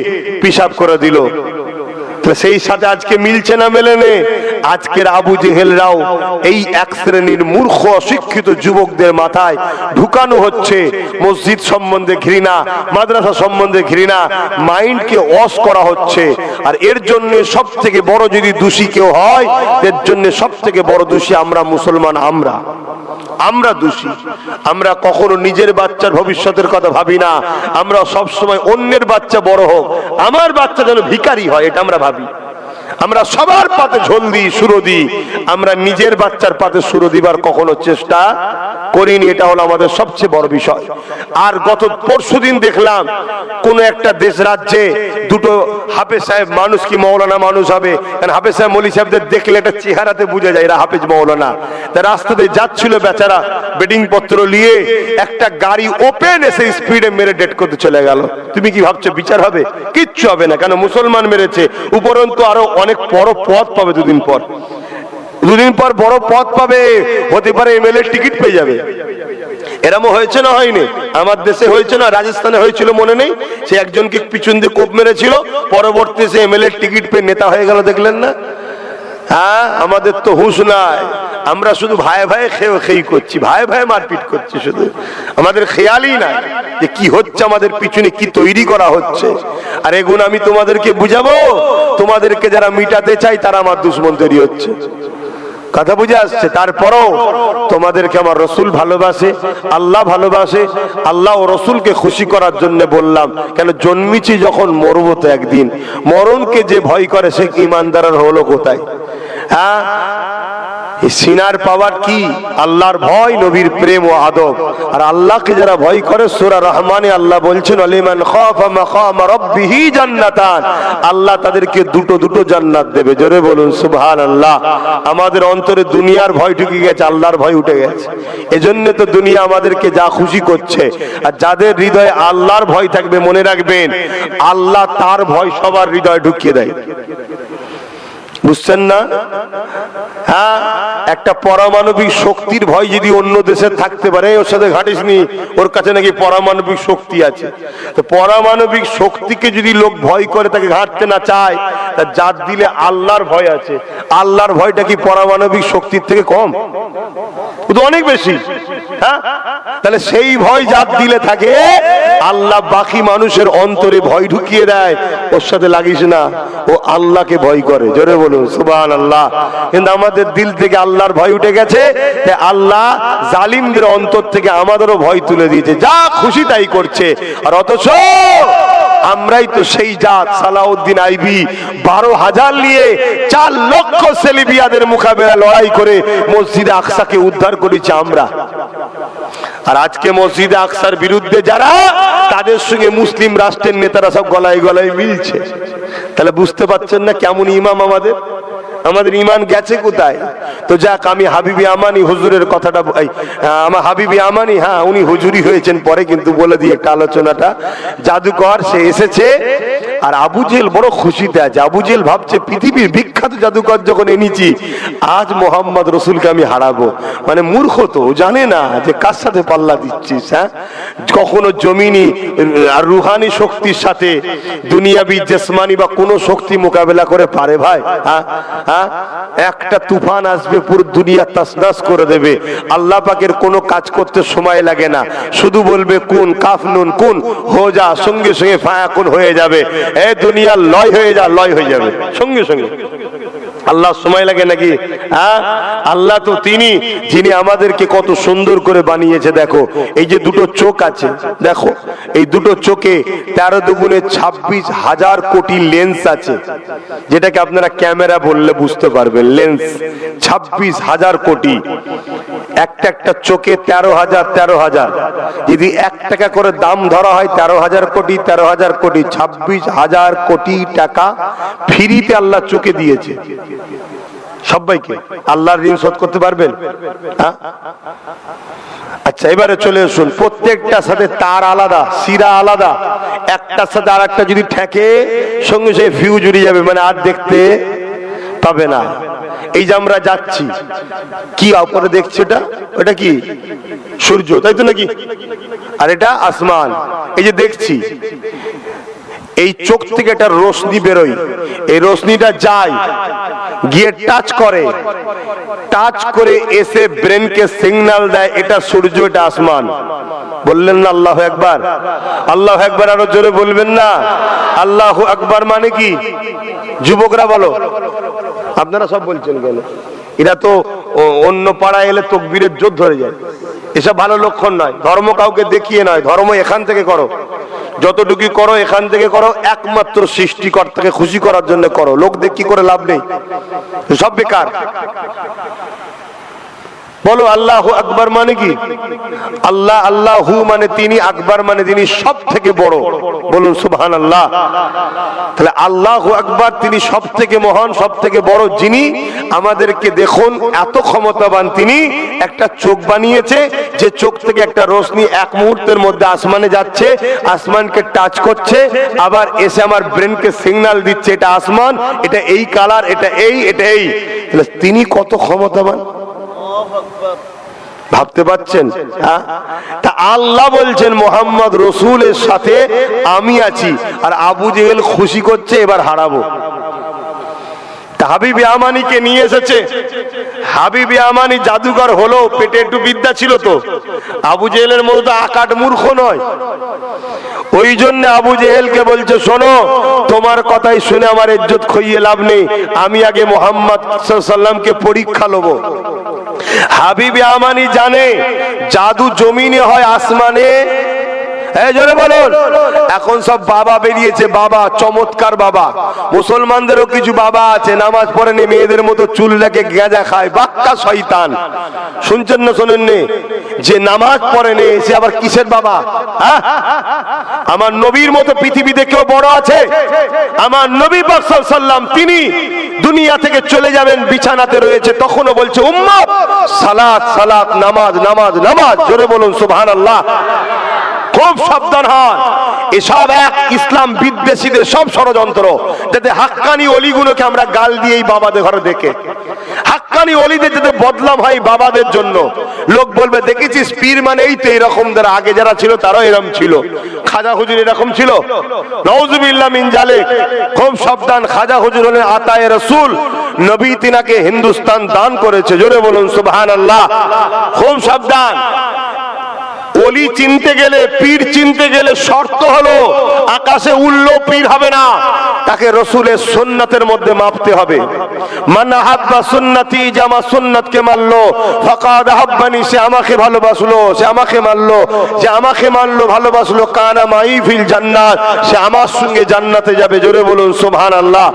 পিশাব করে দিল। তো সেই সাথে আজকে মিলছে না মেলেনে? আজকের আবু জেহেলরাও এই এক শ্রেণীর মূর্খ অশিক্ষিত যুবকদের মাথায় ঢুকানো হচ্ছে মসজিদ সম্বন্ধে ঘৃণা, মাদ্রাসা সম্বন্ধে ঘৃণা, মাইন্ডকে ওয়াশ করা হচ্ছে। আর এর জন্য সব থেকে বড় যদি দোষী কেউ হয়, এর জন্য সব থেকে বড় দোষী আমরা মুসলমান। আমরা দোষী। আমরা কখনো নিজের বাচ্চার ভবিষ্যতের কথা ভাবি না, আমরা সব সময় অন্যের বাচ্চা বড় হোক, আমার বাচ্চা যেন ভিখারি হয়, এটা আমরা ভাবি। আমরা সবার পাতে ঝোল দিই, সুরো দিই, আমরা নিজের বাচ্চার পাতে সুরো দিবার কখনো চেষ্টা করিনি। এটা হলো আমাদের সবচেয়ে বড় বিষয়। আর গত পরশুদিন দেখলাম কোন একটা দেশ রাজ্যে দুটো হাফেজ সাহেব, মানুষ কি মৌলানা মানুষ হবে? কারণ হাফেজ সাহেব মৌলী সাহেবদের দেখলে একটা চেহারাতে বোঝা যায় এরা হাফেজ মৌলানা। তার রাস্তাতে যাচ্ছিল বেচারা বেডিং পত্র নিয়ে, একটা গাড়ি ওপেন এসে স্পিডে মেরে ডেট করতে চলে গেল। তুমি কি ভাবছো বিচার হবে? কিচ্ছু হবে না। কেন? মুসলমান মেরেছে। উপরন্তু আরো অনেক বড় পদ পাবে দুদিন পর বড় পদ পাবে, হতে পারে এমএলএ টিকিট পেয়ে যাবে। এরকম হয়েছে না হয়নি? আমার দেশে হয়েছে না? রাজস্থানে হয়েছিল, মনে নেই? সে একজনকে পিছন দিয়ে কোপ মেরেছিল, পরবর্তী সে এমএলএ টিকিট পেয়ে নেতা হয়ে গেল, দেখলেন না? হ্যাঁ, আমাদের তো হুঁশ নাই। আমরা শুধু ভাই ভাই খেয়ে করছি, ভাই ভাই মারপিট করছি, শুধু আমাদের খেয়ালই নাই যে কি হচ্ছে আমাদের পিছনে, কি তৈরি করা হচ্ছে। আর এগুলো আমি তোমাদেরকে বুঝাবো, তোমাদেরকে যারা মিটাতে চাই তারা আমার দুশ্মন তৈরি হচ্ছে। কথা বুঝে আসছে? তারপরও তোমাদেরকে আমার রসুল ভালোবাসে, আল্লাহ ভালোবাসে, আল্লাহ ও রসুলকে খুশি করার জন্য বললাম। কেন জন্মিছি যখন মরবো তো একদিন, মরণকে যে ভয় করে সে ইমানদার হলো কোথায়? হ্যাঁ, সিনার পাওয়ার কি? আল্লাহর ভয়, নবীর প্রেম ও আদব। আর আল্লাহকে যারা ভয় করে, সূরা রহমানে আল্লাহ বলছেন লিমান খাফা মাকাম রাব্বিহি জান্নাতান, আল্লাহ তাদেরকে দুটো দুটো জান্নাত দেবে। জোরে বলুন সুবহানাল্লাহ। আমাদের অন্তরে দুনিয়ার ভয় ঢুকে গেছে, আল্লাহর ভয় উঠে গেছে। এজন্য তো দুনিয়া আমাদেরকে যা খুশি করছে। আর যাদের হৃদয়ে আল্লাহর ভয় থাকবে, মনে রাখবেন আল্লাহ তার ভয় সবার হৃদয়ে ঢুকিয়ে দেয়। বুঝছেন না? হ্যাঁ, একটা পারমাণবিক শক্তির ভয় যদি অন্য দেশে থাকতে পারে, ওর সাথে ঘাটিসনি, ওর কাছে নাকি পারমাণবিক শক্তি আছে। তো পারমাণবিক শক্তিকে যদি লোক ভয় করে, তাকে ঘাটতে না চায়, তা যার দিলে আল্লাহর ভয় আছে, আল্লাহর ভয়টা কি পারমাণবিক শক্তির থেকে কম? অনেক বেশি। হ্যাঁ, তাহলে সেই ভয় যার দিলে থাকে, আল্লাহ বাকি মানুষের অন্তরে ভয় ঢুকিয়ে দেয়, ওর সাথে লাগিস না, ও আল্লাহকে ভয় করে। জোরে বলুন সুবহানাল্লাহ। কিন্তু আমাদের দিল থেকে আল্লাহর ভয় উঠে গেছে, আল্লাহ জালিমদের অন্তর থেকে আমাদেরও ভয় তুলে দিয়েছে, যা খুশি তাই করছে। আর অথচ আমরাই তো সেই জাত, সালাউদ্দিন আইবি 12,000 নিয়ে 4 লক্ষ সেলিবিয়াদের মোকাবেলা লড়াই করে মসজিদে আকসাকে উদ্ধার করেছি আমরা। আর আজকে মসজিদে আকসার বিরুদ্ধে যারা, তাদের সঙ্গে মুসলিম রাষ্ট্রের নেতারা সব গলায় গলায় মিলছে। তাহলে বুঝতে পারছেন না কেমন ইমাম আমাদের? আমাদের ইমান গেছে কোথায়? তো যাক, আমি হাবিবি আমানি হুজুরের কথাটা, আমার হাবিবি আমানি, হ্যাঁ উনি হুজুরি হয়েছেন পরে, কিন্তু বলে দিয়ে একটা আলোচনাটা। জাদুকর সে এসেছে, আর আবু জেহেল বড় খুশিতে আছে। আবু জেহেল ভাবছে পৃথিবীর বিখ্যাত জাদুকর যখন এনেছি, আজ মোহাম্মদ রসুলকে আমি হারাবো। মানে মূর্খ তো, জানে না যে কার সাথে পাল্লা দিচ্ছিস। হ্যাঁ, কখনো জমিনি আর রুহানি শক্তির সাথে দুনিয়াবি জেসমানি বা কোনো শক্তি মোকাবেলা করে পারে ভাই? হ্যাঁ, একটা তুফান আসবে, পুরো দুনিয়া তাসনাস করে দেবে। আল্লাহ পাকের কোনো কাজ করতে সময় লাগে না, শুধু বলবে কুন, কাফ নুন কুন হো যা, সঙ্গে সঙ্গে ফায়াকুন হয়ে যাবে। এই দুনিয়া লয় হয়ে যা, লয় হয়ে যাবে সঙ্গে সঙ্গে। আল্লাহ সময় লাগে নাকি? হ্যাঁ, আল্লাহ তো তিনি যিনি আমাদেরকে কত সুন্দর করে বানিয়েছে। দেখো এই যে দুটো চোখ আছে, দেখো এই দুটো চোখে 13 দুগুণে 26,000 কোটি লেন্স আছে, যেটাকে আপনারা ক্যামেরা বললে বুঝতে পারবেন। লেন্স 26,000 কোটি। একটা একটা চোখে 13,000 যদি 1 টাকা করে দাম ধরা হয়, 13,000 কোটি, 13,000 কোটি, 26,000 কোটি টাকা ফ্রিতে আল্লাহ চোখে দিয়েছে সবাইকে। আল্লাহর ঋণ শোধ করতে পারবেন? আচ্ছা, এবারে চলে আসুন। প্রত্যেকটার সাথে তার আলাদা, শিরা আলাদা, একটার সাথে আর একটা যদি ঠেকে, সঙ্গে সে ফিউজ উড়ে যাবে, মানে আর দেখতে পাবে না। এই যে আমরা যাচ্ছি, কি উপরে দেখছি, ওটা কি সূর্য, তাই তো নাকি? আর এটা আসমান। এই যে দেখছি, এই চোখ থেকে একটা রশ্মি বেরোয়, এই রশ্মিটা যায় গিয়ে টাচ করে এসে ব্রেনকে সিগন্যাল দেয়, এটা সূর্য, এটা আসমান। বললেন না আল্লাহু আকবার? আল্লাহু আকবার আরো জোরে বলবেন না? আল্লাহু আকবার মানে কি? যুবকরা বলো, আপনারা সব বলছেন কেন? এরা তো অন্য পাড়ায় এলে তাকবীরের জোর ধরে যায়। এসব ভালো লক্ষণ নয়। ধর্ম কাউকে দেখিয়ে নয়, ধর্ম এখান থেকে করো, যতটুকু করো এখান থেকে করো, একমাত্র সৃষ্টিকর্তাকে খুশি করার জন্য করো। লোক দেখি করে লাভ নেই, সব বেকার। বলো আল্লাহু আকবার মানে কি? আল্লাহ, আল্লাহু মানে তিনি, আকবার মানে তিনি সব থেকে বড়। বলুন সুবহানাল্লাহ। তাহলে আল্লাহু আকবার, তিনি সব থেকে মহান, সব থেকে বড়। যিনি আমাদেরকে দেখুন এত ক্ষমতাবান, তিনি একটা চোখ বানিয়েছে, যে চোখ থেকে একটা রশ্মি 1 মুহূর্তের মধ্যে আসমানে যাচ্ছে, আসমানকে টাচ করছে, আবার এসে আমার ব্রেনকে সিগন্যাল দিচ্ছে, এটা আসমান, এটা এই কালার, এটা এই, এটা এই। তাহলে তিনি কত ক্ষমতাবান ভাবতে পারছেন? তা আল্লাহ বলছেন মোহাম্মদ রসুলের সাথে আমি আছি, আর আবু জেহেল খুশি করছে এবার হারাবো। হাবিবি আমানিকে নিয়ে এসেছে। হাবিবি আমানি জাদুকর হলো, পেটে একটু বিদ্যা ছিল তো। আবু জেহেলের মতো তো আকাট মূর্খ নয়। ওই জন্য আবু জেহেলকে বলছে, শোনো, তোমার কথাই শুনে আমার ইজ্জত খইয়ে লাভ নেই, আমি আগে মুহাম্মদ সাল্লাল্লাহু আলাইহি ওয়াসাল্লামকে পরীক্ষা লব। হাবিব ইয়ামানি জানে জাদু জমিনে হয়, আসমানে জোরে বলুন। এখন সব বাবা বেরিয়েছে, বাবা চমৎকার বাবা। মুসলমানদেরও কিছু বাবা আছে, নামাজ পড়েনি, মেয়েদের মতো চুল রেখে গাঁজা খায়, বাক্কা শয়তান। শুনছেন না শোনেননি? যে নামাজ পড়েনি সে আবার কিসের বাবা? আমার নবীর মতো পৃথিবীতে কেউ বড় আছে? আমার নবী পাক সাল্লাল্লাহু আলাইহি ওয়াসাল্লাম তিনি দুনিয়া থেকে চলে যাবেন, বিছানাতে রয়েছে, তখনও বলছে উম্মত সালাত সালাত, নামাজ নামাজ নামাজ। জোরে বলুন সুবহানাল্লাহ। খুব সাবধান হন, এসব এক ইসলাম বিদ্বেষীদের সব ষড়যন্ত্র, যাতে হাক্কানি অলিগুলোকে আমরা গাল দিয়ে এই বাবাদের ঘরে দেখে, হাক্কানি অলিদের যাতে বদলাম হয় বাবাদের জন্য। লোক বলবে দেখেছিস পীর মানে এই তো এরকম, যারা আগে যারা ছিল তারাও এরকম ছিল, খাজা হুজুর এরকম ছিল, নাউজুবিল্লাহ মিন জালিক। খুব সাবধান, খাজা হুজুর হলেন আতায়ে রাসূল, নবী তিনাকে হিন্দুস্তান দান করেছে। জোরে বলুন সুবহানাল্লাহ। খুব সাবধান। অলি চিনতে গেলে, পীর চিনতে গেলে শর্ত হলো আকাশে উড়লেও পীর হবে না, তাকে রসুলের সুন্নতের মধ্যে মাপতে হবে। মান আহাব্বা সুন্নতি, যে আমার সুন্নতকে মানলো, ফাকাদ আহাব্বানি, সে আমাকে ভালোবাসলো, সে আমাকে মানলো, যে আমাকে মানলো ভালোবাসলো, কানা মাই ফিল জান্নাত, সে আমার সঙ্গে জান্নাতে যাবে। জোরে বলুন সুবহানাল্লাহ।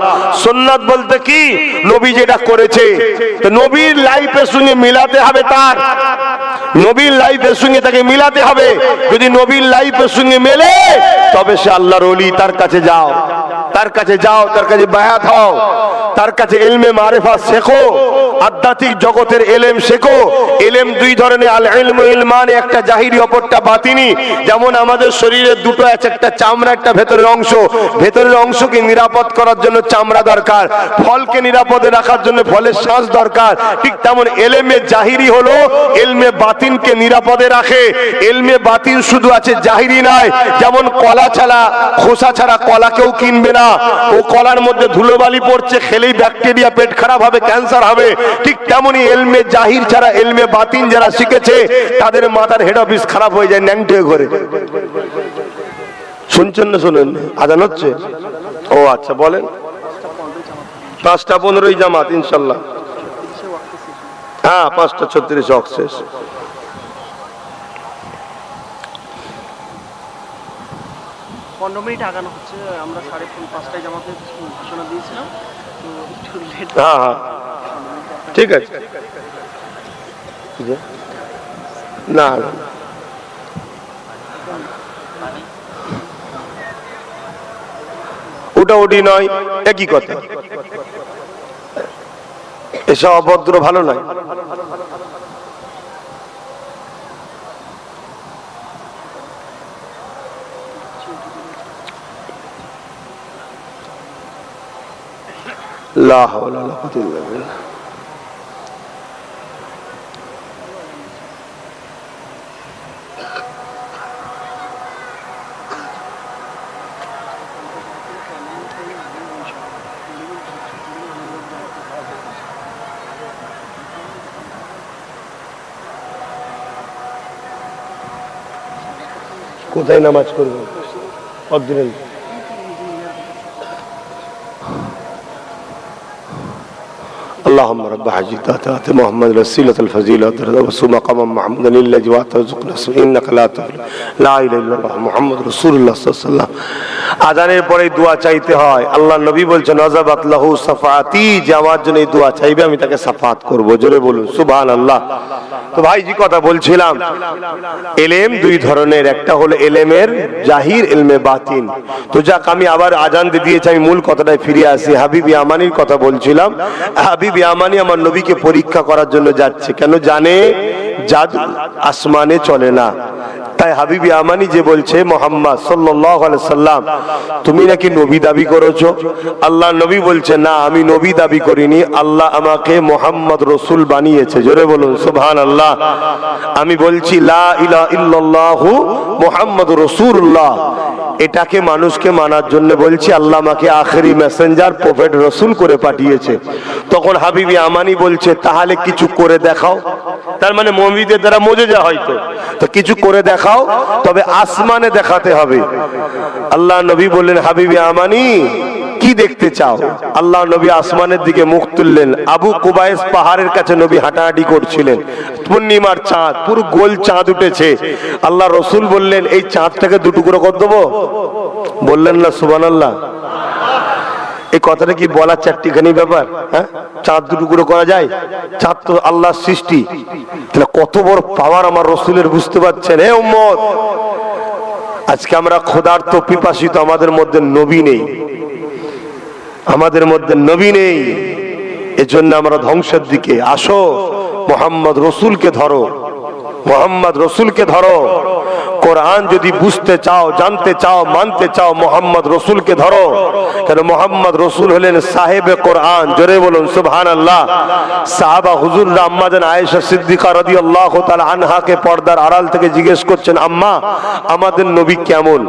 সুন্নাত বলতে কি? নবী যেটা করেছে, তো নবীর লাইফের সঙ্গে মিলাতে হবে, তার নবীর লাইফের সঙ্গে তাকে মিলাতে হবে। যদি নবীর লাইফের সঙ্গে মেলে তবে সে আল্লাহর ওলি। তার কাছে যাও, তার কাছে যাও, তার কাছে বায়াত হও, তার কাছে ইলমে মারিফাত শেখো, আধ্যাত্মিক জগতের এলেম শেখো। এলেম দুই ধরনের, আল ইলমু ইলমান, একটা জাহিরি অপরটা বাতিনি। যেমন আমাদের শরীরের দুটো আছে, একটা চামড়া, একটা ভেতরের অংশ। ভেতরের অংশকে নিরাপদ করার জন্য চামড়া দরকার, ফলকে নিরাপদে রাখার জন্য ফলের শ্বাস দরকার। ঠিক তেমন এলেমে জাহিরি হলো এলমে বাতিনকে নিরাপদে রাখে। এলমে বাতিন শুধু আছে, জাহিরি নয়। যেমন কলা ছাড়া, খোসা ছাড়া কলা কেউ কিনবে না, ও কলার মধ্যে ধুলোবালি পড়ছে, খেলেই ব্যাকটেরিয়া, পেট খারাপ হবে, ক্যান্সার হবে। ঠিক তেমনই এলমে জাহির ছাড়া এলমে বাতিন যারা শিখেছে তাদের মাথার হেড অফিস খারাপ হয়ে যায়, ন্যাংটে ঘরে। শুনছেন না শোনেন? আজান হচ্ছে? ও আচ্ছা, বলেন। 5:15 জামাত ইনশাল্লাহ। হ্যাঁ, 5:36 অক্সেস। আগানো হচ্ছে, আমরা 5:30 জামাতে ঘোষণা দিয়েছিলাম, তো একটু লেট। হ্যাঁ হ্যাঁ, ঠিক আছে। না ওটা ওটি নয়, একই কথা। এসব অভদ্র ভালো নয়। লা হাওলা ওয়ালা কুওয়াতা ইল্লা বিল্লাহ। কোথায় নামাজ করবেন? অদ্রিন اللهم رب حجتات محمد رسيلة الفضيلة وسوء مقام محمد الذي واترزقنا إنك لا تفلح لا إله إلا الله محمد رسول الله صلى الله عليه وسلم। আজানের পরে দোয়া চাইতে হয়। আল্লাহ নবী বলছেন নাজাবাত লাহু সাফাতি, যে আমার জন্য এই দোয়া চাইবে আমি তাকে সাফাত করব। জোরে বলুন সুবহানাল্লাহ। তো ভাইজি কথা বলছিলাম, এলেম দুই ধরনের, একটা হলো এলেমের জাহির, এলমে বাতিন। তো যাক, আমি আবার আজান দিয়েছি, আমি মূল কথাটায় ফিরে আসি। হাবিব ইয়ামানির কথা বলছিলাম। হাবিব ইয়ামানি আমার নবীকে পরীক্ষা করার জন্য যাচ্ছে। কেন? জানে জাদু আসমানে চলে না। তাই হাবিব ইয়ামানি যে বলছে, মুহাম্মদ সাল্লাল্লাহু আলাইহি সাল্লাম তুমি নাকি নবী দাবি করেছো। আল্লাহ নবী বলছে, না আমি নবী দাবি করিনি, আল্লাহ আমাকে মুহাম্মদ রাসূল বানিয়েছে। জোরে বলুন সুবহানাল্লাহ। আমি বলছি লা ইলাহা ইল্লাল্লাহু মুহাম্মাদুর রাসূলুল্লাহ, এটাকে মানুষকে মানার জন্য বলছি। আল্লাহ আমাকে আখেরি মেসেঞ্জার, প্রফেট, রাসূল করে পাঠিয়েছে। তখন হাবিব ইয়ামানি বলছে, তাহলে কিছু করে দেখাও। তার মানে মমিদের দ্বারা মোজেজা হয়তো, তো কিছু করে দেখাও, তবে আসমানে দেখাতে হবে। আল্লাহ নবী বললেন, হাবিবি আমানি, কি দেখতে চাও? আল্লাহ নবী আসমানের দিকে মুখ তুললেন। আবু কুবাইস পাহাড়ের কাছে নবী হাঁটাহাঁটি করছিলেন, পূর্ণিমার চাঁদ, পুরো গোল চাঁদ উঠেছে। আল্লাহ রসুল বললেন, এই চাঁদটাকে দুটুকরো করে দেবো? বললেন না সুবহানাল্লাহ? এই কথাটা কি বলার চারটিখানি ব্যাপার? হ্যাঁ, চাঁদ দুটুকরো করা যায়? চাঁদ তো আল্লাহর সৃষ্টি, তাহলে কত বড় পাওয়ার আমার রসুলের, বুঝতে পারছেন? হে উম্মত, আজকে আমরা ক্ষুধার্ত পিপাসিত, আমাদের মধ্যে নবী নেই, আমাদের মধ্যে নবী নেই, এজন্য আমরা ধ্বংসের দিকে। আসো, মোহাম্মদ রসুলকে ধরো, মোহাম্মদ রসুলকে ধরো। কোরআন যদি বুঝতে চাও, জানতে চাও, মানতে চাও, মোহাম্মদ রসুলকে ধরো। কেন মোহাম্মদ রসুল হলেন সাহেবে কোরআন। জোরে বলুন সুবহানাল্লাহ। সাহাবা হুজুররা আম্মা জান আয়েশা সিদ্দিকা রাদিয়াল্লাহু তাআলা আনহাকে পর্দার আড়াল থেকে জিজ্ঞেস করছেন, আম্মা, আমাদের নবী কেমন?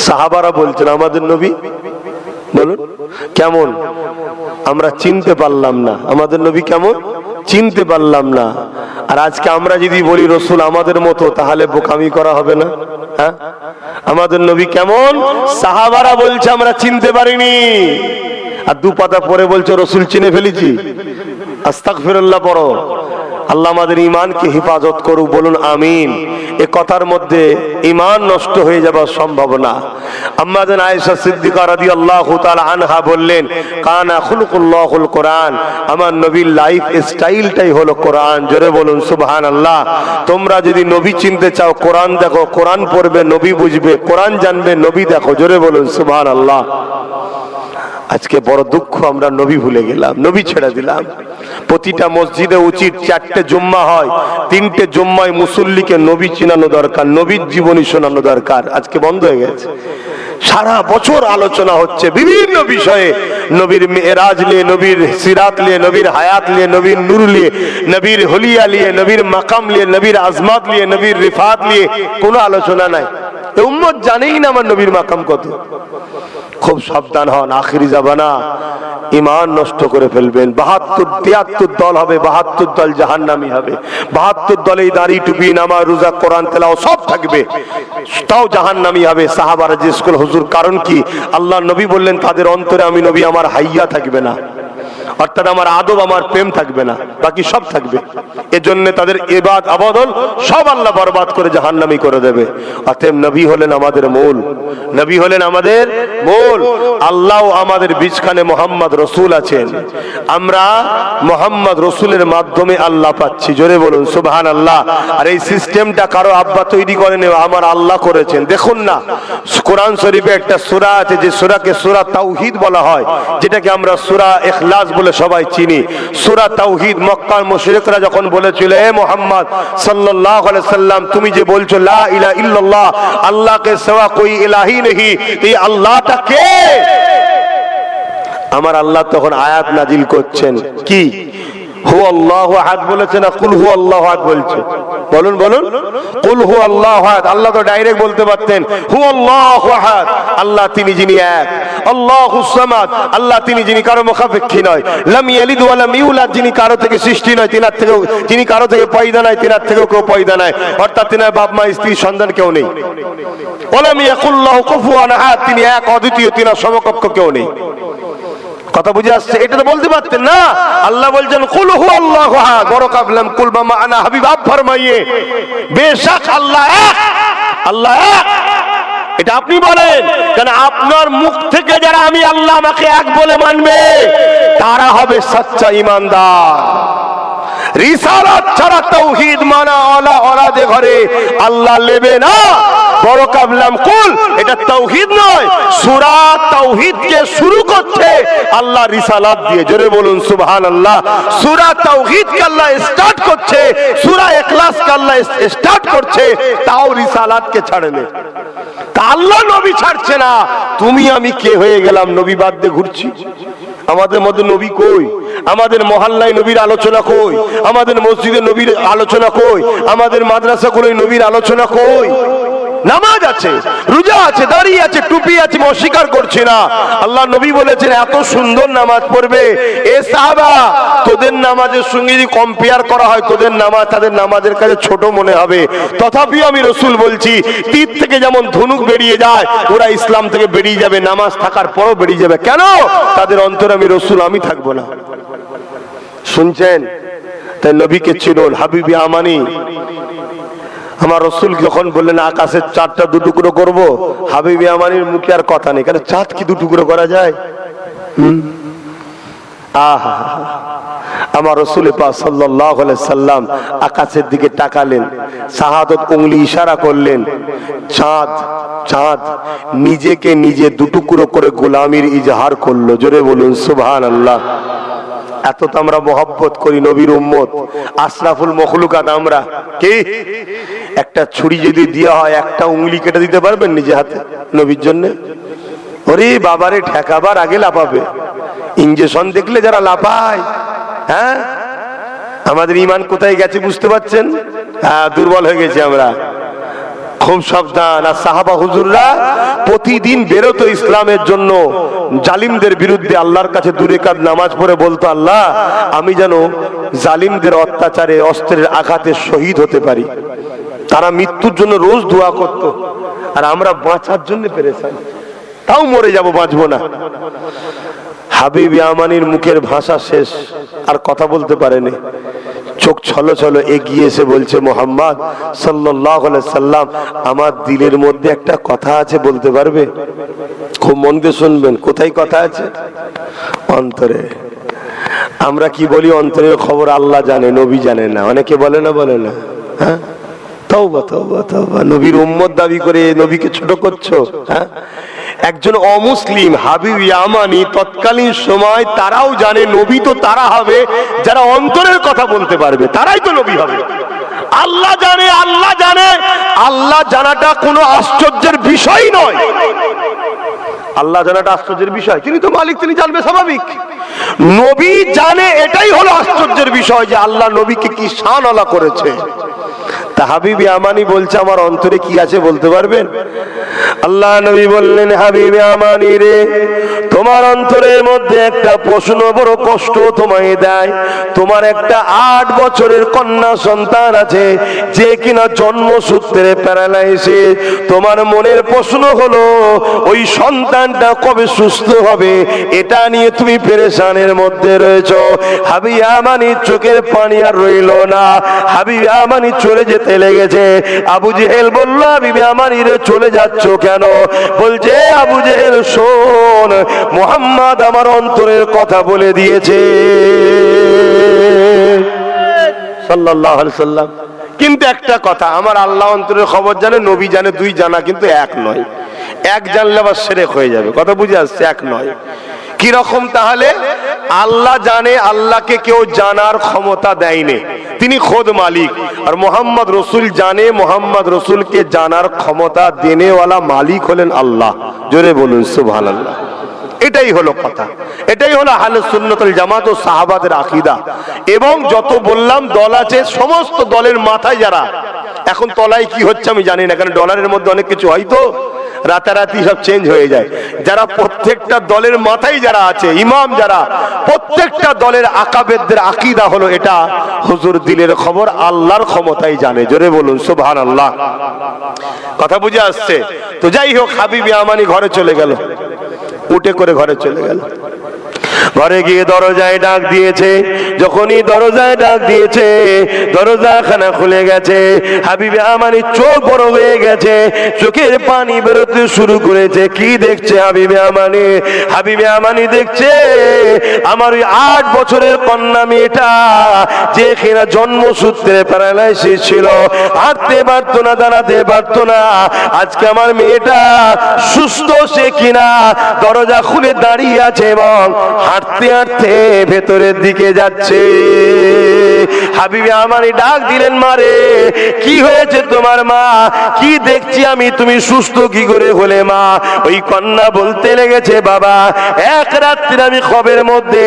সাহাবারা বলছেন, আমাদের নবী বলুন কেমন? আমরা চিনতে পারলাম না, আমাদের নবী কেমন চিনতে পারলাম না। আর আজকে আমরা যদি বলি রসুল আমাদের মতো, তাহলে বোকামি করা হবে না? হ্যাঁ, আমাদের নবী কেমন? সাহাবারা বলছে আমরা চিনতে পারিনি, আর দু পাতা পরে বলছে রসুল চিনে ফেলেছি। আস্তাগফিরুল্লাহ পড়ো। আল্লাহ আমাদের ঈমানকে হেফাজত করুক, বলুন আমিন। এ কথার মধ্যে ঈমান নষ্ট হয়ে যাবার সম্ভাবনা। আম্মা জান আয়েশা সিদ্দিকা রাদিয়াল্লাহু তাআলা আনহা বললেন, কানা খুলুকুল্লাহুল কোরআন, আমার নবীর লাইফ স্টাইলটাই হলো কোরআন। জোরে বলুন সুবহানাল্লাহ। তোমরা যদি নবী চিনতে চাও, কোরআন দেখো, কোরআন পড়বে নবী বুঝবে, কোরআন জানবে নবী দেখো। জোরে বলুন সুবহানাল্লাহ। আজকে বড় দুঃখ, আমরা নবী ভুলে গেলাম, নবী ছেড়ে দিলাম। প্রতিটা মসজিদে উচিত 4টে জুম্মা হয়, 3টে জুম্মায় মুসল্লিকে নবী চিনানো দরকার, নবীর জীবনী শোনানো দরকার। আজকে বন্ধ হয়ে গেছে। সারা বছর আলোচনা হচ্ছে বিভিন্ন বিষয়ে, নবীর মেরাজ নিয়ে, নবীর সিরাত নিয়ে, নবীর হায়াত নিয়ে, নবীর নূর নিয়ে, নবীর হলিয়া নিয়ে, নবীর মাকাম নিয়ে, নবীর আজমাত নিয়ে, নবীর রিফাত নিয়ে কোনো আলোচনা নাই। উম্মত জানেই না আমার নবীর মাকাম কত। খুব সাবধান হন, আখিরি জামানা ঈমান নষ্ট করে ফেলবেন। 72-73 দল হবে, 72 দল জাহান্নামী হবে। 72 দলেই দাড়ি, টুপি, নামাজ, রোজা, কোরআন তেলাওয়াত সব থাকবে, তাও জাহান্নামী হবে। সাহাবারা জিজ্ঞেস করলেন, হুজুর কারণ কি? আল্লাহ নবী বললেন, তাদের অন্তরে আমি নবী আমার হাইয়া থাকবে না, অর্থাৎ আমার আদব, আমার প্রেম থাকবে না, বাকি সব থাকবে। এজন্য তাদের ইবাদত আবাদত সব আল্লাহ বরবাদ করে জাহান্নামী করে দেবে। অতএব নবী হলেন আমাদের মূল, নবী হলেন আমাদের মূল। আল্লাহ আমাদের বীজখানে মোহাম্মদ রসুল আছেন, আমরা মোহাম্মদ রসুলের মাধ্যমে আল্লাহ পাচ্ছি। জোরে বলুন সুবহানাল্লাহ। আর এই সিস্টেমটা কারো আব্বা তৈরি করে নেওয়া, আমার আল্লাহ করেছেন। দেখুন না, কোরআন শরীফে একটা সূরা আছে, যে সূরাকে সূরা তাওহীদ বলা হয়, যেটাকে আমরা সূরা ইখলাস বলে সবাই চিনি। সূরা তাওহীদ মক্কার মুশরিকরা যখন বলেছিল, হে মুহাম্মদ সাল্লাল্লাহু আলাইহি সাল্লাম, তুমি যে বলছো লা ইলাহা ইল্লাল্লাহ, আল্লাহ কে সিওয়া কোই ইলাহি নেহি, এই আল্লাহটা কে? আমার আল্লাহ তখন আয়াত নাজিল করছেন, কি হু আল্লাহু আহাদ বলেছে না কুল হু আল্লাহু আহাদ বলছে? বলুন বলুন, কুল হু আল্লাহু আহাদ। আল্লাহ তো ডাইরেক্ট বলতে পারতেন হু আল্লাহু আহাদ, আল্লাহ তিনি যিনি এক। আল্লাহুস সামাদ, আল্লাহ তিনি যিনি কারো মুখাপেক্ষী নয়। লাম ইয়ালিদ ওয়া লাম ইউলাদ, যিনি কারো থেকে সৃষ্টি নয়, তিনার থেকেও, যিনি কারো থেকে পয়দা নয়, তিনার থেকেও কেউ পয়দা নয়, অর্থাৎ তিনার বাপ মা স্ত্রী সন্তান কেউ নেই। ওয়া লাম ইয়াকুল লাহু কুফুয়ান আহাদ, তিনি এক অদ্বিতীয়, তিনার সমকক্ষ কেউ নেই। কথা বুঝে আসছে? এটা তো বলতে পারতেন না। আল্লাহ বলছেন কুল হু আল্লাহু আহাদ, বড় কাফলাম কুল মা মানা হাবিব, আপ ফরমাইয়ে বেশক আল্লাহ এক, আল্লাহ এক। এটা আপনি বলেন কেন? আপনার মুখ থেকে যারা আমি আল্লাহ আমাকে এক বলে মানবে, তারা হবে সচ্চা ঈমানদার। রিসালাত ছাড়া তাওহীদ মানা ওলা ওলাদে ঘরে আল্লাহ নেবে না। বড় কাবলাম কুল, এটা তাওহীদ নয়। সূরা তাওহীদকে শুরু করছে আল্লাহ রিসালাত দিয়ে। জোরে বলুন সুবহানাল্লাহ। সূরা তাওহীদকে আল্লাহ স্টার্ট করছে, সূরা ইখলাসকে আল্লাহ স্টার্ট করছে, তাও রিসালাতকে ছাড়েনি। তা আল্লাহ নবী ছাড়ছে না, তুমি আমি কে হয়ে গেলাম নবী বাদ দিয়ে ঘুরছি? আমাদের মধ্যে নবী কই? আমাদের মহল্লায় নবীর আলোচনা কই? আমাদের মসজিদে নবীর আলোচনা কই? আমাদের মাদ্রাসাগুলোয় নবীর আলোচনা কই? নামাজ আছে, রোজা আছে, দাড়ি আছে, টুপি আছে, আমি অস্বীকার করছি না। আল্লাহ নবী বলেছেন এত সুন্দর নামাজ পড়বে, এ সাহাবা তোদের নামাজের সঙ্গে যদি কম্পেয়ার করা হয় তোদের নামাজ তাদের নামাজের কাছে ছোট মনে হবে। তথাপিও আমি রসুল বলছি, তীর থেকে যেমন ধনুক বেরিয়ে যায় ওরা ইসলাম থেকে বেরিয়ে যাবে, নামাজ থাকার পরও বেরিয়ে যাবে। কেন? তাদের অন্তরে আমি রসুল, আমি থাকবো না। শুনছেন? তাই নবীকে চিনুন। হাবিবি আমানি, আমার রসুল যখন বললেন আকাশের চাঁদটা দুটুকরো করব, হাবিবি আমানির মুখে আর কথা নেই। কেন? চাঁদ কি দুটুকরো করা যায়? আহা, আমার রসুল পাক সাল্লাল্লাহু আলাইহি সাল্লাম আকাশের দিকে তাকালেন, শাহাদত উংলি ইশারা করলেন, চাঁদ চাঁদ নিজেকে নিজে দুটুকরো করে গোলামির ইজহার করলো। জোরে বলুন সুবহানাল্লাহ। এত তো আমরা মহব্বত করি নবীর উম্মত, আশরাফুল মখলুকাত আমরা। কি একটা ছুরি যদি দেওয়া হয় একটা উংলি কেটে দিতে পারবেন নিজে হাতে নবীর জন্য? ওরে বাবারে, ঠেকাবার আগে লাফাবে। ইঞ্জেকশন দেখলে যারা লাফায়, হ্যাঁ, আমাদের ইমান কোথায় গেছে বুঝতে পারছেন? হ্যাঁ, দুর্বল হয়ে গেছি আমরা। খুব সাবধান। আর সাহাবা হুজুররা প্রতিদিন বেরোতো ইসলামের জন্য, জালিমদের বিরুদ্ধে আল্লাহর কাছে দুই রাকাত নামাজ পড়ে বলতো, আল্লাহ আমি যেন জালিমদের অত্যাচারে অস্ত্রের আঘাতে শহীদ হতে পারি। তারা মৃত্যুর জন্য রোজ দোয়া করত, আর আমরা বাঁচার জন্য পেরেছিলাম, তাও মরে যাব, বাঁচবো না। হাবিবি আমানির মুখের ভাষা শেষ, আর কথা বলতে পারেনি। চোখ ছলো ছলো এগিয়ে এসে বলছে, মুহাম্মদ সাল্লাল্লাহু আলাইহি সাল্লাম আমার দিলের মধ্যে একটা কথা আছে, বলতে পারবে? খুব মন দিয়ে শুনবেন। কোথায় কথা আছে? অন্তরে। আমরা কি বলি? অন্তরের খবর আল্লাহ জানে, নবী জানে না। অনেকে বলে না, বলে না? হ্যাঁ, তওবা তওবা তওবা। নবীর উম্মত দাবি করে নবীকে ছোট করছো? হ্যাঁ, একজন অমুসলিম হাবিব ইয়ামানি তৎকালীন সময় তারাও জানে নবী তো তারা হবে যারা অন্তরের কথা বলতে পারবে, তারাই তো নবী হবে। আল্লাহ জানে, আল্লাহ জানে। আল্লাহ জানাটা কোনো আশ্চর্যের বিষয় নয়। আল্লাহ জানাটা আশ্চর্যের বিষয়? তিনি তো মালিক, তিনি জানবে, স্বাভাবিক। নবী জানে, এটাই হলো আশ্চর্যের বিষয় যে আল্লাহ নবীকে কি শান আলা করেছে। তা হাবিবি আমানি বলছে আমার অন্তরে কি আছে বলতে পারবেন? আল্লাহ নবী বললেন, হাবিবি আমানি রে, তোমার অন্তরের মধ্যে একটা প্রশ্ন বড় কষ্ট তোমায় দেয়। তোমার একটা 8 বছরের কন্যা সন্তান আছে যে কিনা জন্মসূত্রে প্যারালাইসিস। তোমার মনের প্রশ্ন হলো ওই সন্তানটা কবে সুস্থ হবে, এটা নিয়ে তুমি পেরেশানের মধ্যে রয়েছো। হাবিবি আমানির চোখের পানি আর রইল না, হাবিবি আমানি চলে যেতে লেগেছে। আবু জেহেল বলল, হাবিবি আমানির চলে যাচ্ছ কেন? বলছে, আবু জেহেল শোন, মুহাম্মদ আমার অন্তরের কথা বলে দিয়েছে সাল্লাল্লাহু আলাইহি সাল্লাম। কিন্তু একটা কথা, আমার আল্লাহ অন্তরের খবর জানে, নবী জানে, দুই জানা কিন্তু এক নয়। এক জানলে আবার শিরক হয়ে যাবে। কথা বুঝে আসছে? এক নয়। কি রকম তাহলে? আল্লাহ জানে, আল্লাহকে কেউ জানার ক্ষমতা দেয়নি, তিনি খোদ মালিক। আর মোহাম্মদ রসুল জানে, মোহাম্মদ রসুলকে জানার ক্ষমতা দেনেওয়ালা মালিক হলেন আল্লাহ। জোরে বলুন সুবহানাল্লাহ। এটাই হলো কথা, এটাই হলো আহলে সুন্নাত ওয়াল জামাত ও সাহাবাদের আকীদা। এবং যত বললাম দল আছে, সমস্ত দলের মাথায় যারা, এখন তলায় কি হচ্ছে আমি জানি না, কারণ ডলারের মধ্যে অনেক কিছু হয়তো রাতারাতি সব চেঞ্জ হয়ে যায়। যারা প্রত্যেকটা দলের মাথায় যারা আছে, ইমাম যারা, প্রত্যেকটা দলের আকাবেদদের আকীদা হলো এটা, হুজুর দিলের খবর আল্লাহর ক্ষমতাই জানে। জোরে বলুন সুবহানাল্লাহ। কথা বুঝে আসছে? তো যাই হোক, হাবিবি আমানি ঘরে চলে গেল, উঠে করে ঘরে চলে গেল। ঘরে গিয়ে দরজায় ডাক দিয়েছে। যখনই দরজায় ডাক দিয়েছে, দরজাখানা খুলে গেছে। হাবিবে আমানি চোখ বড় হয়ে গেছে, চোখের পানি বেরোতে শুরু করেছে। কি দেখছে হাবিবে আমানি? হাবিবে আমানি দেখছে আমার ওই 8 বছরের কন্যা মেয়েটা, যে কিনা জন্মসূত্রে প্যারালাইসিস ছিল, হাঁটতে পারতো না, দাঁড়াতে পারতো না। আজকে আমার মেয়েটা সুস্থ, সে কিনা দরজা খুলে দাঁড়িয়ে আছে এবং হাঁটতে হাঁটতে ভেতরের দিকে যাচ্ছে। হাবিবে আমারই ডাক দিলেন, মারে কি হয়েছে তোমার মা? কি দেখছি আমি, তুমি সুস্থ কি করে হলে মা? ওই কন্যা বলতে লেগেছে, বাবা এক রাত্রে আমি খবের মধ্যে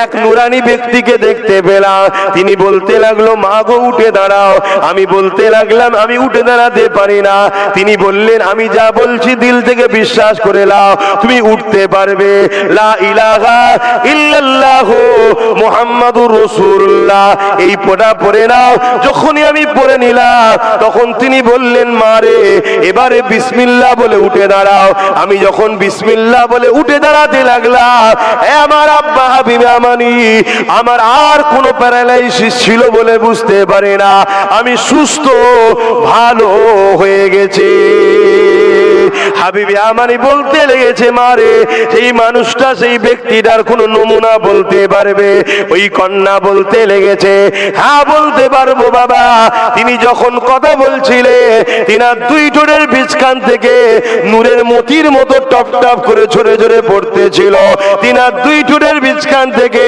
এক নুরানি ব্যক্তিকে দেখতে পেলাম। তিনি বলতে লাগলো, মা গো উঠে দাঁড়াও। আমি বলতে লাগলাম, আমি উঠে দাঁড়াতে পারি না। তিনি বললেন, আমি যা বলছি দিল থেকে বিশ্বাস করে নাও, তুমি উঠতে পারবে। লা ইলাহা ইল্লাল্লাহু মুহাম্মাদুর রাসূলুল্লাহ এই পড়া পড়ে নাও। যখনই আমি পড়ে নিলাম তখন তিনি বললেন, মারে এবারে বিসমিল্লাহ বলে উঠে দাঁড়াও। আমি যখন বিসমিল্লাহ বলে উঠে দাঁড়াতে লাগলাম, আমার আব্বা হাবিবে আমানি আমার আর কোনো প্যারালাইসিস ছিল বলে বুঝতে পারে না, আমি সুস্থ ভালো হয়ে গেছে। হাবিবে আমানি বলতে লেগেছে, মারে সেই মানুষটা সেই ব্যক্তিটার কোনো নমুনা বলতে পারবে? ওই কন্যা বলতে লেগেছে, হ্যাঁ বলতে পারবো বাবা। তিনি যখন কথা বলছিলেন তিনার দুই ঠোঁটের বীজখান থেকে নূরের মতির মতো টপ টপ করে ঝরে ঝরে পড়তেছিল। তিনার দুই ঠোঁটের বীজখান থেকে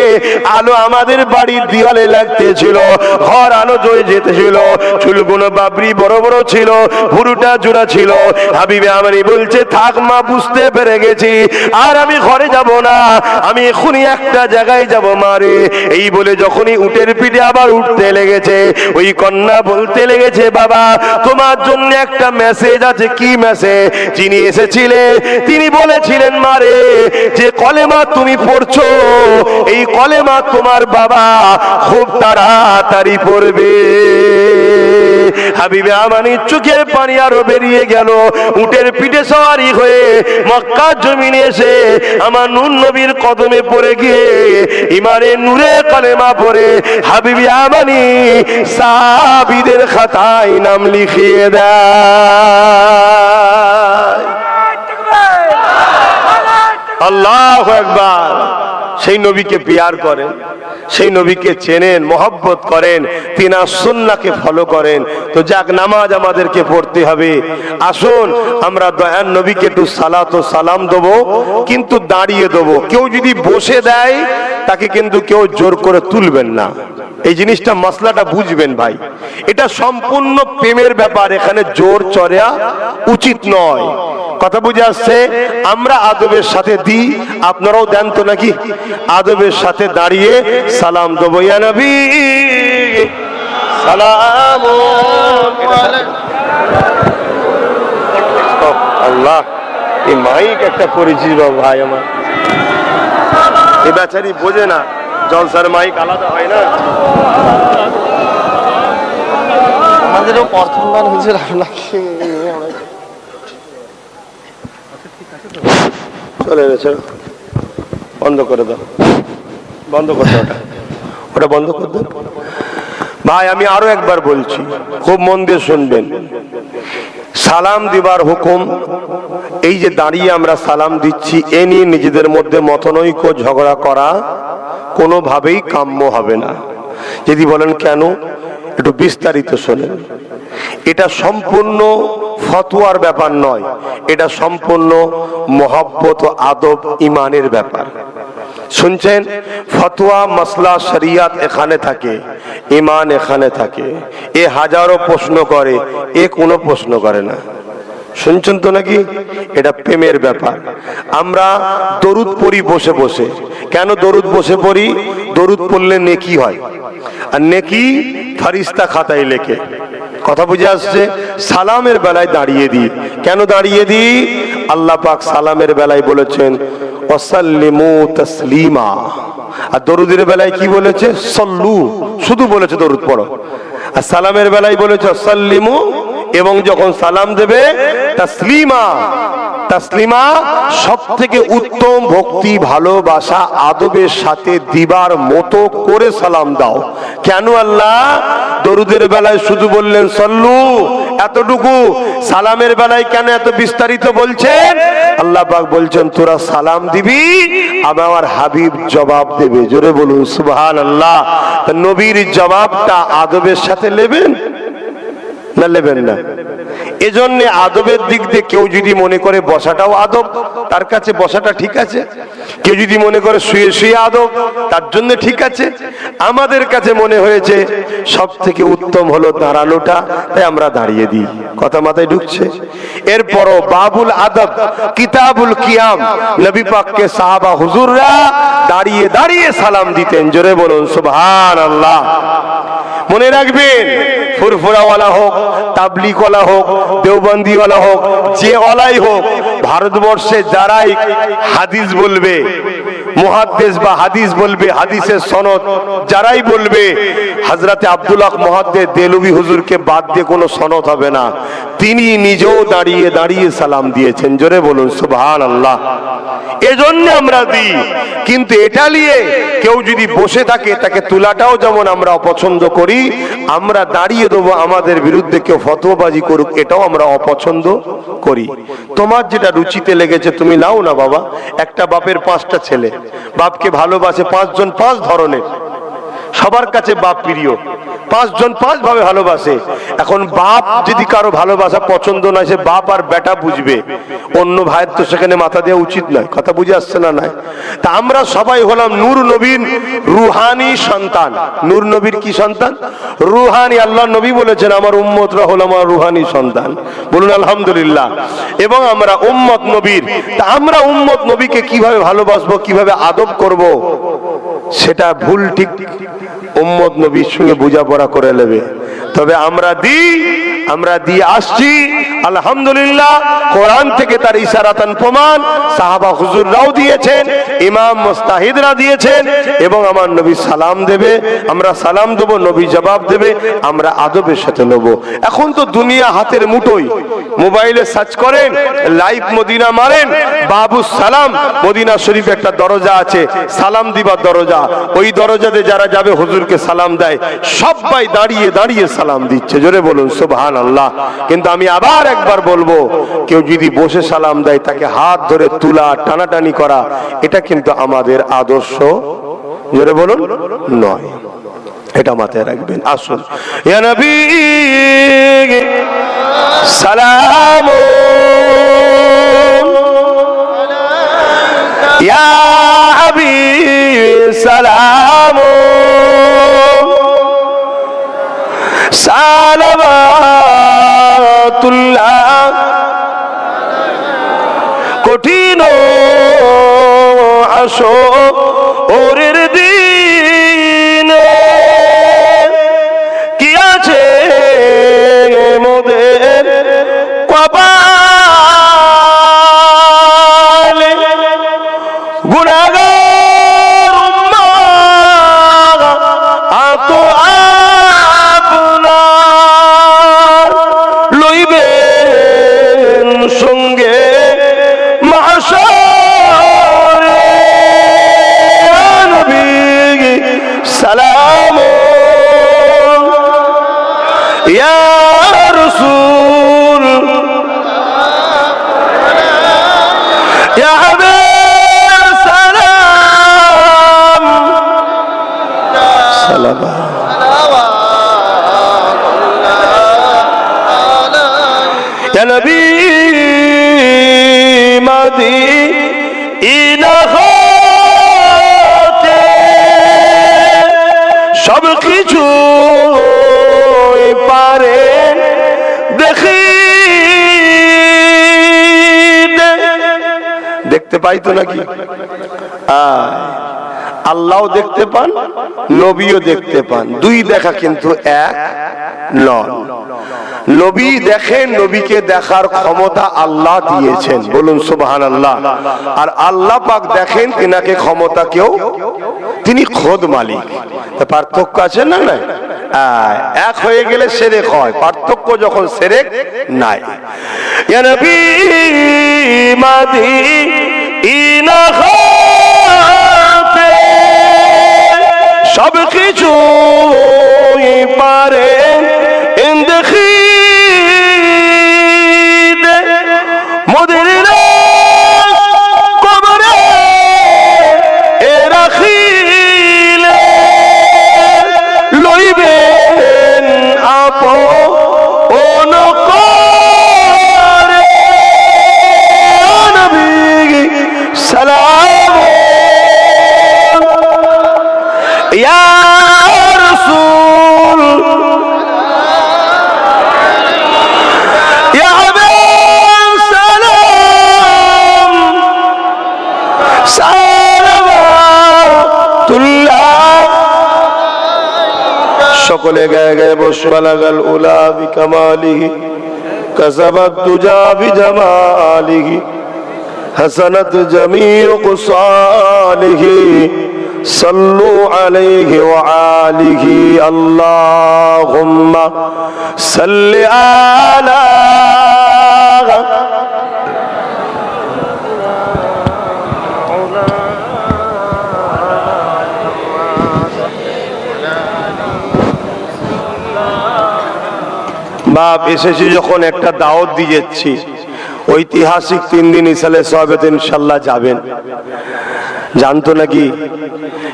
আলো আমাদের বাড়ির দেওয়ালে লাগতেছিল, ঘর আলো জ্বলে যেতেছিল। চুলগুলো বাবরি বড় বড় ছিল, ভুরুটা জোড়া ছিল। হাবিবে আমানি বলছে, থাক মা বুঝতে পেরে গেছি, আর আমি ঘরে যাব না, আমি এখনই একটা জায়গায় যাব মারে। এই বলে যখনই উটের পিঠে আবার উঠতে লেগেছে, ওই কন্যা বলতে লেগেছে, বাবা তোমার জন্য একটা মেসেজ আছে। কি মেসেজ? যিনি এসেছিলেন তিনি বলেছিলেন, মারে যে কলেমা তুমি পড়ছো এই কলেমা তোমার বাবা খুব তাড়াতাড়ি পড়বে। হাবিবে আমানির চোখের পানি আরো বেরিয়ে গেল। উটের পিঠে সওয়ারি হয়ে মক্কার জমিনে এসে আমার নূর নবীর কদমে পড়ে গিয়ে ইমানের নূরে কলেমা পড়ে হাবিবে আমানি সাহাবীদের খাতায় নাম লিখিয়ে দেয়। আল্লাহু আকবার। সেই নবীকে পিয়ার করেন, সেই নবীকে চেনেন, মহব্বত করেন, তিনার সুন্নাহকে ফলো করেন। তো যাক, নামাজ আমাদেরকে পড়তে হবে। আসুন আমরা দয়ার নবীকে একটু সালাত ও সালাম দেবো, কিন্তু দাঁড়িয়ে দেবো। কেউ যদি বসে দেয় তাকে কিন্তু কেউ জোর করে তুলবেন না। এই জিনিসটা মসলাটা বুঝবেন ভাই, এটা সম্পূর্ণ প্রেমের ব্যাপার, এখানে জোর চড়া উচিত নয়। কথা বুঝে আসছে? আমরা আদবের সাথে দিই, আপনারাও দেন তো নাকি? আদবের সাথে দাঁড়িয়ে সালাম দেবো। ইয়া নবী সালাম আল্লাহ। এই মাইক একটা পরিচিত ভাই আমার, এই বেচারি বোঝে না, জলসার মাইক আলাদা হয় না। আমাদেরও প্রথম বার হয়েছে চলে গেছে, বন্ধ করে দাও, বন্ধ করে দাও, ওটা বন্ধ করে দাও ভাই। আমি আরো একবার বলছি, খুব মন দিয়ে শুনবেন। সালাম দিবার হুকুম, এই যে দাঁড়িয়ে আমরা সালাম দিচ্ছি, এ নিয়ে নিজেদের মধ্যে মতনৈক্য ঝগড়া করা কোনোভাবেই কাম্য হবে না। যদি বলেন কেন, একটু বিস্তারিত শোনেন। এটা সম্পূর্ণ ফতোয়ার ব্যাপার নয়, এটা সম্পূর্ণ মহব্বত ও আদব ইমানের ব্যাপার। শুনছেন? ফতোয়া মাসলা শরিয়াত এখানে থাকে, ইমান এখানে থাকে। এ হাজারো প্রশ্ন করে, এ কোনো প্রশ্ন করে না। শুনছেন তো নাকি? এটা প্রেমের ব্যাপার। আমরা দরুদ পড়ি বসে বসে। কেন দরুদ বসে পড়ি? দরুদ পড়লে নেকি হয়, আর নেকি ফেরেশতা খাতায় লেখে। কথা বুঝে আসছে? সালামের বেলায় দাঁড়িয়ে দিই। কেন দাঁড়িয়ে দিই? আল্লাহ পাক সালামের বেলায় বলেছেন ওয়াসাল্লিমু তাসলিমা, আর দরুদের বেলায় কি বলেছে? সল্লু, শুধু বলেছে দরুদ পড়ো। আর সালামের বেলায় বলেছে ওয়াসাল্লিমু, এবং যখন সালাম দেবে তাসলিমা। তাসলিমা সব থেকে উত্তম ভক্তি, ভালোবাসা, আদবের সাথে দিবার মতো করে সালাম দাও। কেন আল্লাহ দরুদের বেলায় শুধু বললেন সল্লু, এতটুকু? সালামের বেলায় কেন এত বিস্তারিত বলছেন? আল্লাহ পাক বলছেন তোরা সালাম দিবি, আমার হাবিব জবাব দেবে। জোরে বলুন সুবহানাল্লাহ। নবীর জবাবটা আদবের সাথে নেবেন না নেবেন না? এজন্য আদবের দিক দিয়ে কেউ যদি মনে করে বসাটাও আদব, তার কাছে বসাটা ঠিক আছে। কেউ যদি মনে করে শুয়ে শুয়ে আদব, তার জন্য ঠিক আছে। আমাদের কাছে মনে হয়েছে সব থেকে উত্তম হলো দাঁড়ানোটা, তাই আমরা দাঁড়িয়ে দিই। কথা মাথায় ঢুকছে? এরপরও বাবুল আদব, কিতাবুল কিয়াম, নবী পাককে সাহাবা হুজুররা দাঁড়িয়ে দাঁড়িয়ে সালাম দিতেন। জোরে বলুন সুবহানাল্লাহ। মনে রাখবেন, ফুরফুরাওয়ালা হোক, তাবলিগওয়ালা হোক, দেওবন্দিওয়ালা হোক, যে ওয়ালাই হোক, ভারতবর্ষে যারাই হাদিস বলবে, মুহাদ্দিস বা হাদিস বলবে, হাদিসের সনদ যারাই বলবে, হযরতে আব্দুল্লাহ মুহাদ্দিস দেলভি হুজুরকে বাদ দিয়ে কোনো সনদ হবে না। তিনি নিজেও দাঁড়িয়ে দাঁড়িয়ে সালাম দিয়েছেন। জোরে বলুন সুবহানাল্লাহ। এজন্য আমরা দিই। কিন্তু এটা নিয়ে কেউ যদি বসে থাকে, তাকে তুলাটাও যেমন আমরা অপছন্দ করি, আমরা দাঁড়িয়ে দেবো আমাদের বিরুদ্ধে কেউ ফতোয়াবাজি করুক, এটাও আমরা অপছন্দ করি। তোমার যেটা রুচিতে লেগেছে তুমি নাও না বাবা। একটা বাপের 5টা ছেলে, বাপকে ভালোবাসে 5 জন 5 ধরনের, সবার কাছে বাপ প্রিয়, 5 জন 5 ভাবে ভালোবাসে। এখন বাপ যদি কারো ভালোবাসা পছন্দ নয়, সে বাপ আর বেটা বুঝবে, অন্য ভাইয়ের তো সেখানে মাথা দেওয়া উচিত নয়। কথা বুঝে আসছে না? নাই। তা আমরা সবাই হলাম নূর নবীর রুহানি সন্তান। নূর নবীর কি সন্তান? রুহানি। আল্লাহ নবী বলেছেন আমার উম্মতরা হলো আমার রুহানি সন্তান। বলুন আলহামদুলিল্লাহ। এবং আমরা উম্মত নবীর। তা আমরা উম্মত নবীকে কিভাবে ভালোবাসবো, কিভাবে আদব করব, সেটা ভুল ঠিক উম্মত নবীর সঙ্গে বোঝাপড়া করে নেবে। তবে আমরা দিয়ে আসছি আলহামদুলিল্লাহ। কোরআন থেকে তার ইশারাতান প্রমাণ সাহাবা হুজুররাও দিয়েছেন, ইমাম মুস্তাহিদরা দিয়েছেন। এবং আমার নবী সালাম দেবে, আমরা সালাম দেব, নবী জবাব দেবে, আমরা আদবের সাথে নেব। এখন তো দুনিয়া হাতের মুঠোয়, মোবাইলে সার্চ করেন, লাইভ মদিনা মারেন, বাবু সালাম, মদিনা শরীফে একটা দরজা আছে, সালাম দিবার দরজা। ওই দরজাতে যারা যাবে হুজুরকে সালাম দেয়, সবাই দাঁড়িয়ে দাঁড়িয়ে সালাম দিচ্ছে। জোরে বলুন সুবহানাল্লাহ। কিন্তু আমি আবার একবার বলবো, কেউ যদি বসে সালাম দেয়, তাকে হাত ধরে তুলা, টানাটানি করা, এটা কিন্তু আমাদের আদর্শ, জোরে বলুন, নয়। এটা মাথায় রাখবেন। আসুন, ইয়া নবী সালাম, ইয়া হাবিব সালাম, সালাওয়াতুল্লাহ। কঠিন আসরের দিন কি আছে মোদের কপালে, গুনাহগার উম্মাহ আতো আপনার লইবেন সঙ্গে মাহশরে। নবী সালাম, ইয়া রাসূল, ইয়া হাবিব সালাম, ইয়া নবী মদিনা হতে সব কিছু পারেন দেখতে পাই তো নাকি? আল্লাহও দেখতে পান, নবীও দেখতে পান। দুই দেখা কিন্তু এক নয়। নবী দেখেন, নবীকে দেখার ক্ষমতা আল্লাহ দিয়েছেন, বলুন সুবহানাল্লাহ। আর আল্লাহ পাক দেখেন, তিনাকে ক্ষমতা কেউ, তিনি খোদ মালিক। পার্থক্য আছে না? নাই। এক হয়ে গেলে শিরক হয়, পার্থক্য যখন শিরক নাই। ইয়া নবী মদিনা হতে সব কিছু পারেন দেখি মোদের কবরে রাখিলে লইবেন আপন সকলে গায়ে গায়ে বসবালাগাল উলা বিকামালিহি কাসাবাত তুজা বিজামালিহি হাসানাত জামিউ কুসালিহি সাল্লু আলাইহি ওয়া আলিহি আল্লাহুম্মা সাল্লি আলা বাপ। এসেছি যখন একটা দাওয়াত দিয়ে যাচ্ছি, ঐতিহাসিক 3 দিন ইসালে সওয়াবেতে ইনশাআল্লাহ যাবেন, জানতো নাকি?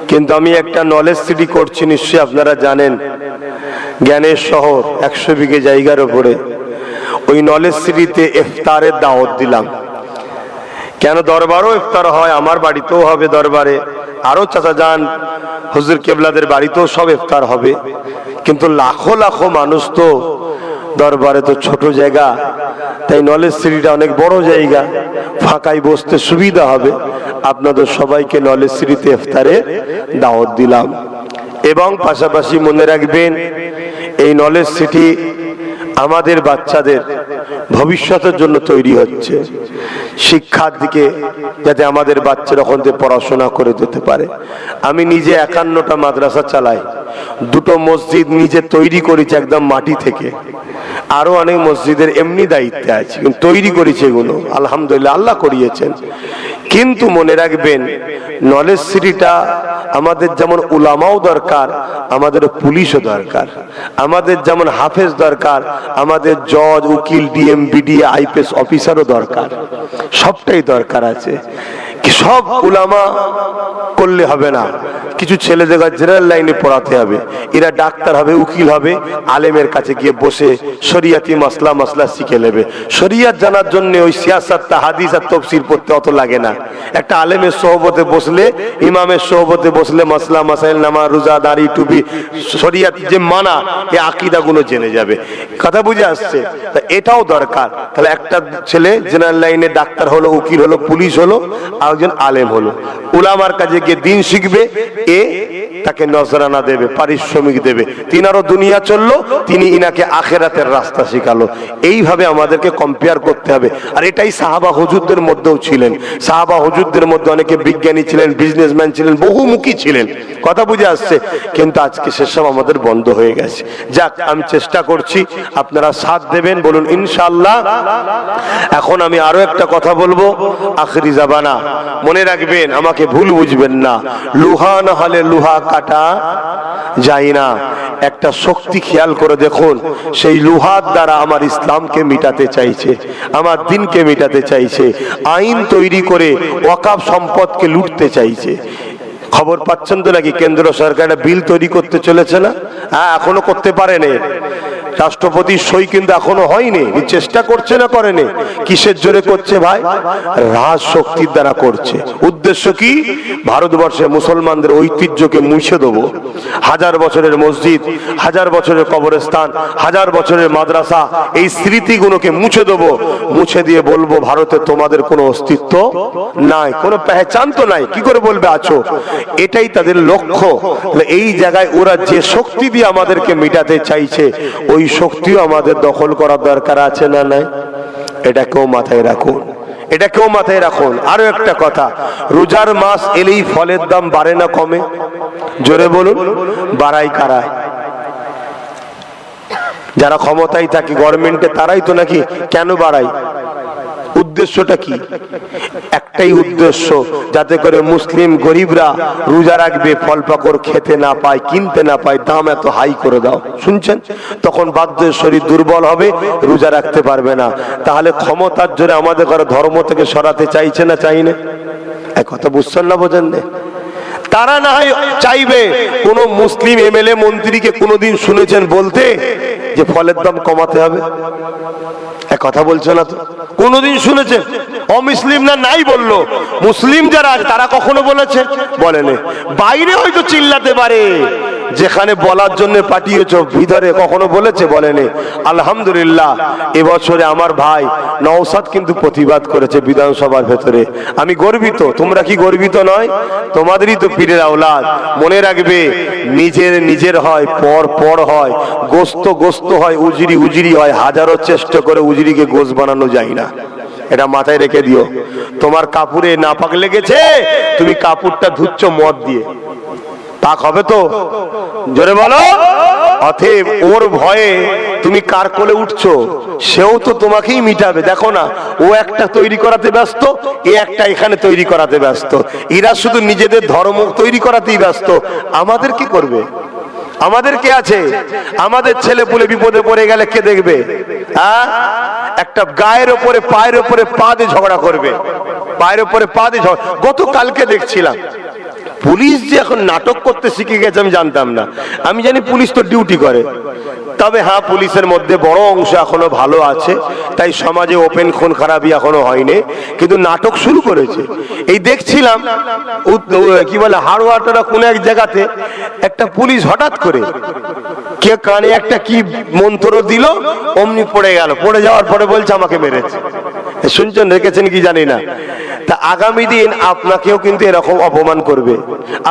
কিন্তু আমি একটা নলেজ সিটি করছি, নিশ্চয়ই আপনারা জানেন, জ্ঞানের শহর 100 বিঘে জায়গার উপরে। ওই নলেজ সিটিতে ইফতারের দাওয়াত দিলাম। কেন দরবারও ইফতার হয়, আমার বাড়িতেও হবে দরবারে, আরো চাচা যান হুজুর কেবলাদের বাড়িতেও সব ইফতার হবে। কিন্তু লাখো লাখো মানুষ তো দরবারে তো ছোট জায়গা, তাই নলেজ সিটিটা অনেক বড় জায়গা, ফাঁকায় বসতে সুবিধা হবে। আপনাদের সবাইকে নলেজ সিটিতে ইফতারে দাওয়াত দিলাম। এবং পাশাপাশি মনে রাখবেন, এই নলেজ সিটি আমাদের বাচ্চাদের ভবিষ্যতের জন্য তৈরি হচ্ছে, শিক্ষার দিকে যাতে আমাদের বাচ্চারা ওখান থেকে পড়াশোনা করে যেতে পারে। আমি নিজে 51টা মাদ্রাসা চালাই, 2টো মসজিদ নিজে তৈরি করেছি একদম মাটি থেকে, আরো অনেক মসজিদের এমনি দায়িত্বে আছে, তৈরি করেছে এগুলো আলহামদুলিল্লাহ, আল্লাহ করিয়েছেন। কিন্তু মনে রাখবেন, নলেজ সিটিটা আমাদের যেমন উলামাও দরকার, আমাদের পুলিশও দরকার। আমাদের যেমন হাফেজ দরকার, আমাদের জজ, উকিল, ডিএম, বিডিএ, আইপিএস অফিসারও দরকার। সবটাই দরকার আছে। সব উলামা করলে হবে না, কিছু ছেলেদের জেনারেল লাইনে পড়াতে হবে। এরা ডাক্তার হবে, উকিল হবে, আলেমের কাছে গিয়ে বসে শরিয়াতি মাসলা শিখে নেবে। শরিয়াত জানার জন্য ওই সিয়াসাতটা, হাদিস আর তাফসীর পড়তে অত লাগে না। একটা আলেমের সোহবতে বসলে, ইমামের সোহবতে বসলে মাসলা মাসাইল, নামাজ, রোজা, দাড়ি, টুপি, শরিয়াত যে মানা, এই আকীদাগুলো জেনে যাবে। কথা বুঝে আসছে? তা এটাও দরকার। তাহলে একটা ছেলে জেনারেল লাইনে ডাক্তার হলো, উকিল হলো, পুলিশ হলো, আর একজন আলেম হলো। উলামার কাছে গিয়ে দিন শিখবে, এ তাকে নজরানা দেবে, পারিশ্রমিক দেবে। তিনারও দুনিয়া চললো, তিনি ইনাকে আখেরাতের রাস্তা শিখালো। এইভাবে আমাদেরকে কম্পেয়ার করতে হবে। আর এটাই সাহাবা হুজুরদের মধ্যেও ছিলেন। সাহাবা হুজুরদের মধ্যে অনেকে বিজ্ঞানী ছিলেন, বিজনেসম্যান ছিলেন, বহুমুখী ছিলেন। কথা বুঝে আসছে? কিন্তু আজকে সেসব আমাদের বন্ধ হয়ে গেছে। যাক, আমি চেষ্টা করছি, আপনারা সাথ দেবেন, বলুন ইনশাআল্লাহ। এখন আমি আরো একটা কথা বলবো, আখরি জাবানা। মনে রাখবেন, আমাকে ভুল বুঝবেন না, লোহা না হলে লোহা কাটা যায় না। একটা শক্তি খেয়াল করে দেখুন, সেই লোহার দ্বারা আমার ইসলামকে মিটাতে চাইছে, আমার দিনকে মিটাতে চাইছে, আইন তৈরি করে ওয়াকাফ সম্পদকে লুটতে চাইছে। খবর পাচ্ছেন তো নাকি? কেন্দ্র সরকার একটা বিল তৈরি করতে চলেছে না? হ্যাঁ, এখনো করতে পারেনি। রাষ্ট্রপতির সই কিন্তু এখনো হয়নি। চেষ্টা করছে না, করেনি। কিসের জোরে করছে ভাই? রাজ শক্তির দ্বারা করছে। উদ্দেশ্য কি? ভারতবর্ষে মুসলমানদের ঐতিহ্যকে মুছে দেবো। 1000 বছরের মসজিদ, 1000 বছরের কবরস্থান, 1000 বছরের মাদ্রাসা, এই স্মৃতিগুলোকে মুছে দেবো। মুছে দিয়ে বলবো, ভারতে তোমাদের কোনো অস্তিত্ব নাই, কোনো পেহচান তো নাই, কি করে বলবে আছো? এটাই তাদের লক্ষ্য। এই জায়গায় ওরা যে শক্তি দিয়ে আমাদেরকে মিটাতে চাইছে, ওই শক্তিও আমাদের দখল করার দরকার আছে না নাই? এটাকেও মাথায় রাখুন, এটাকেও মাথায় রাখুন। আরো একটা কথা, রোজার মাস এলেই ফলের দাম বাড়ে না কমে? জোরে বলুন। বাড়ায় কারা? যারা ক্ষমতায় থাকে, গভর্নমেন্টে, তারাই তো নাকি? কেন বাড়ায়? উদ্দেশ্যটা কি? একটাই উদ্দেশ্য, যাতে করে মুসলিম গরিবরা রোজা রাখবে, ফল পাকড় খেতে না পায়, কিনতে না পায়, দাম এত হাই করে দাও। শুনছেন? তখন বাধ্য, শরীর দুর্বল হবে, রোজা রাখতে পারবে না। তাহলে ক্ষমতার জোরে আমাদের ঘরে ধর্ম থেকে সরাতে চাইছে না চাই না? এক কথা বুঝছেন না, বোঝেন না? তারা না হয় চাইবে, কোন মুসলিম এমএলএ মন্ত্রীকে কোনোদিন শুনেছেন বলতে যে ফলের দাম কমাতে হবে? এক কথা বলছে না তো? কোনদিন শুনেছেন? অমুসলিম না নাই বললো, মুসলিম যারা তারা কখনো বলেছে? বলেনি। বাইরে হয়তো চিল্লাতে পারে, যেখানে বলার জন্য পাঠিয়েছ ভিতরে কখনো বলেছে? বলেনি। আলহামদুলিল্লাহ, এবছরে আমার ভাই নওশাদ কিন্তু প্রতিবাদ করেছে বিধানসভার ভেতরে। আমি গর্বিত। তোমরা কি গর্বিত নয়? তোমাদেরই তো পীরের আওলাদ। মনে রাখবে, নিজের হয়, পর হয়, গোস্ত হয়, উজিরি হয়। হাজারো চেষ্টা করে উজিরিকে গোস্ত বানানো যায় না, এটা মাথায় রেখে দিও। তোমার কাপড়ে নাপাক লেগেছে, তুমি কাপড়টা ধুচ্ছ মদ দিয়ে, পাক হবে তো? জোরে বলো। অতএব ওর ভয়ে তুমি কার কোলে উঠছো? সেও তো তোমাকেই মিটাবে। দেখো না, ও একটা তৈরি করাতে ব্যস্ত, এ একটা এখানে তৈরি করাতে ব্যস্ত। এরা শুধু নিজেদের ধর্ম তৈরি করাতেই ব্যস্ত। আমাদের কি করবে? আমাদের কে আছে? আমাদের ছেলে পুলে বিপদে পড়ে গেলে কে দেখবে? একটা গায়ের ওপরে পায়ের ওপরে পা দিয়ে ঝগড়া করবে, পায়ের ওপরে পা দিয়ে ঝগড়া। গতকালকে দেখছিলাম পুলিশ যে এখন নাটক করতে শিখে গেছে আমি জানতাম না। আমি জানি পুলিশ তো ডিউটি করে, তবে হ্যাঁ, পুলিশের মধ্যে বড় অংশ এখনো ভালো আছে, তাই সমাজে ওপেন খুন খারাপি এখনো হয়নি, কিন্তু নাটক শুরু করেছে। এই দেখছিলাম কি বলে হাড়োয়াটারা কোন এক জায়গাতে একটা পুলিশ হঠাৎ করে কে কানে একটা কি মন্ত্র দিল, অমনি পড়ে গেল। পড়ে যাওয়ার পরে বলছে আমাকে মেরেছে। শুনছেন, রেখেছেন কি জানি না। তা আগামী দিন আপনাকেও কিন্তু এরকম অপমান করবে,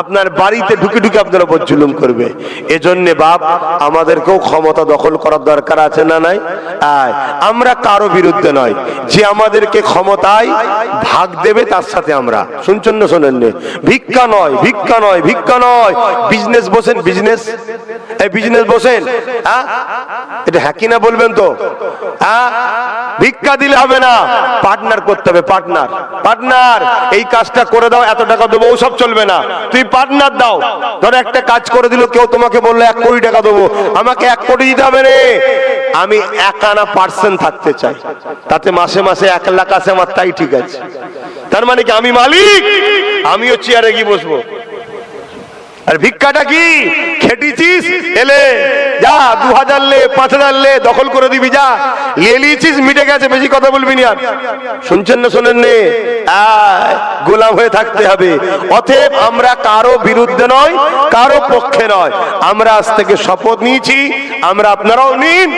আপনার বাড়িতে ঢুকে ঢুকে আপনার উপর জুলুম করবে। এজন্যে বাপ, আমাদেরকেও ক্ষমতা দখল করার দরকার আছে না নাই? আমরা কারো বিরুদ্ধে নয়, যে আমাদেরকে ক্ষমতায় ভাগ দেবে তার সাথে আমরা। শুনছেন না? শোনেননি? ভিক্ষা নয়, ভিক্ষা নয়, ভিক্ষা নয়। বিজনেস বসেন, বিজনেস, এই বিজনেস বসেন। এটা হ্যাঁ কিনা বলবেন তো? ভিক্ষা দিলে হবে না, পার্টনার করতে হবে। পার্টনার এই কাজটা করে দাও, এত টাকা দেবো, ওসব চলবে না। তুই পার্টনার দাও। ধরো একটা কাজ করে দিল, কেউ তোমাকে বললো 1 কোটি টাকা দেবো, আমাকে 1 কোটি দিতে হবে রে। আমি 1 আনা পার্সেন্ট থাকতে চাই, তাতে মাসে মাসে 1 লাখ আসে আমার, তাই ঠিক আছে। তার মানে কি আমি মালিক, আমিও চেয়ারে গিয়ে বসবো। আর ভিক্ষাটা কি? খেটেছিস, এলে যা 2000 লে, 5000 লে, দখল করে দিবি, যা লিয়েছিস, মিটে গেছে, বেশি কথা বলবি না। শুনছেন না? শোনেন নে? গোলাম হয়ে থাকতে হবে। অতএব আমরা কারো বিরুদ্ধে নয়, কারো পক্ষে নয়। আমরা আজ থেকে শপথ নিয়েছি, আমরা আপনারাও নিন,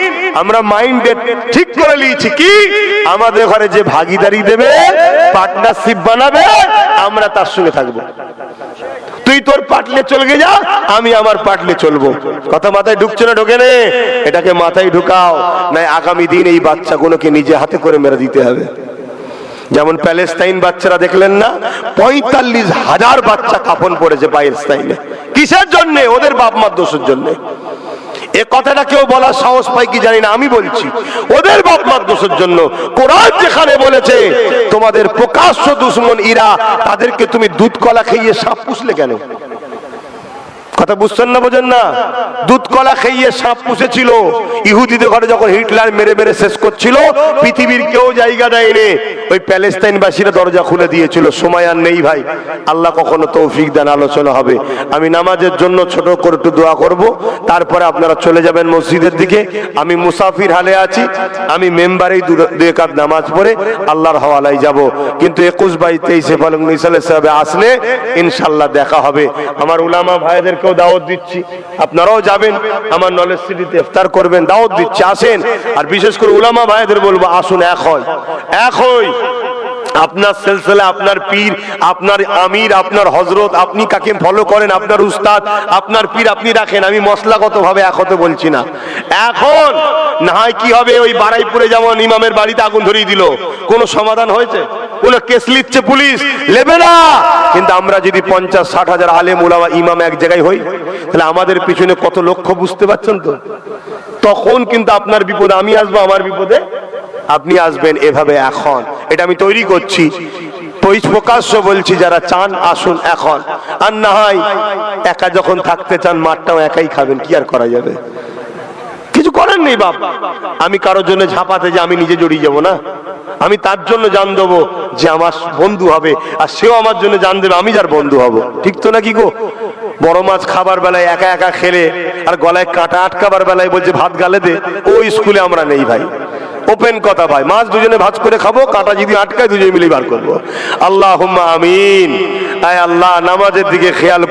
আমরা মাইন্ডে ঠিক করে নিয়েছি কি আমাদের ঘরে যে ভাগিদারি দেবে, পার্টনারশিপ বানাবে, আমরা তার সঙ্গে থাকবো। তুই তোর পাটলে চলবে যা, আমি আমার পাটলে চলবো। কথা মাথায় ঢুকছে না? ঢোকে নে? এটাকে মাথায় ঢুকাও, নাই আগামী দিন এই বাচ্চাগুলোকে নিজে হাতে করে মেরে দিতে হবে। যেমন প্যালেস্তাইন বাচ্চারা দেখলেন না, 45,000 বাচ্চা কাফন পড়েছে প্যালেস্তাইনে। কিসের জন্য? ওদের বাপ মার দোষের জন্য। এ কথাটা কেউ বলার সাহস পাই কি জানি না, আমি বলছি ওদের বাপ মার দোষের জন্য। কোরআন যেখানে বলেছে তোমাদের প্রকাশ্য দুশমন ইরা, তাদেরকে তুমি দুধ কলা খাইয়ে সাপ পুষলে কেন? কথা বুঝছেন না? বোঝেন না? দুধ কলা খাইয়ে সাপ পুষেছিল ইহুদিদের ঘরে, যখন হিটলার মেরে মেরে শেষ করছিল, পৃথিবীর কেউ জায়গা দেয়নি, ওই প্যালেস্তাইনবাসীরা দরজা খুলে দিয়েছিল। সময় আর নেই ভাই, আল্লাহ কখনো তৌফিক দেন, আলোচনা হবে। আমি নামাজের জন্য ছোট করে একটু দোয়া করব, তারপরে আপনারা চলে যাবেন মসজিদের দিকে। আমি মুসাফির হালে আছি, আমি মেম্বারেই 2 রাকাত নামাজ পড়ে আল্লাহর হওয়ালায় যাব। কিন্তু 21, 22, 23 ফাল্গুন সালে আসলে ইনশাল্লাহ দেখা হবে। আমার উলামা ভাইদেরকে দাওয়াত দিচ্ছি, আপনারাও যাবেন, আমার নলেজ সিটিতে ইফতার করবেন, দাওয়াত দিচ্ছি, আসেন। আর বিশেষ করে উলামা ভাইদের বলবো, আসুন, এক হই। আপনার সিলসিলা, আপনার পীর, আপনার আমির, আপনার হযরত, আপনি কাকে ফলো করেন, আপনার উস্তাদ, আপনার পীর আপনি রাখেন। আমি মশলাগত ভাবে এক হতে বলছি না। এখন না হয় কি হবে, ওই বারাইপুরে যেমন ইমামের বাড়িতে আগুন ধরিয়ে দিল, কোনো সমাধান হয়েছে? কোনো কেস লিখছে পুলিশ, নেবে না। কিন্তু আমরা যদি 50-60 হাজার আলেম উলামা ইমাম এক জায়গায় হই, তাহলে আমাদের পিছনে কত লক্ষ্য, বুঝতে পারছেন তো? তখন কিন্তু আপনার বিপদে আমি আসবো, আমার বিপদে আপনি আসবেন। এভাবে এখন এটা আমি তৈরি করছি, প্রকাশ্য বলছি, যারা চান আসুন এখন। আর না হয় একা যখন থাকতে চান, মাঠটাও একাই খাবেন, কি আর করা যাবে? কিছু করেন নেই বাপ। আমি কারোর জন্য ঝাঁপাতে যে আমি নিজে জড়িয়ে যাব না, আমি তার জন্য জান দেবো যে আমার বন্ধু হবে, আর সেও আমার জন্য জান দেবে আমি যার বন্ধু হব। ঠিক তো নাকি গো? বড় মাছ খাবার বেলায় একা একা খেলে, আর গলায় কাঁটা আটকাবার বেলায় বলছে ভাত গালে দে, ওই স্কুলে আমরা নেই ভাই। ওপেন কথা ভাই, মাছ দুজনে ভাজ করে খাবো, কাঁটা যদি আটকায় দুজনে মিলে বার করবো। আল্লাহুম্মা আমিন। আয় আল্লাহ, নামাজের দিকে খেয়াল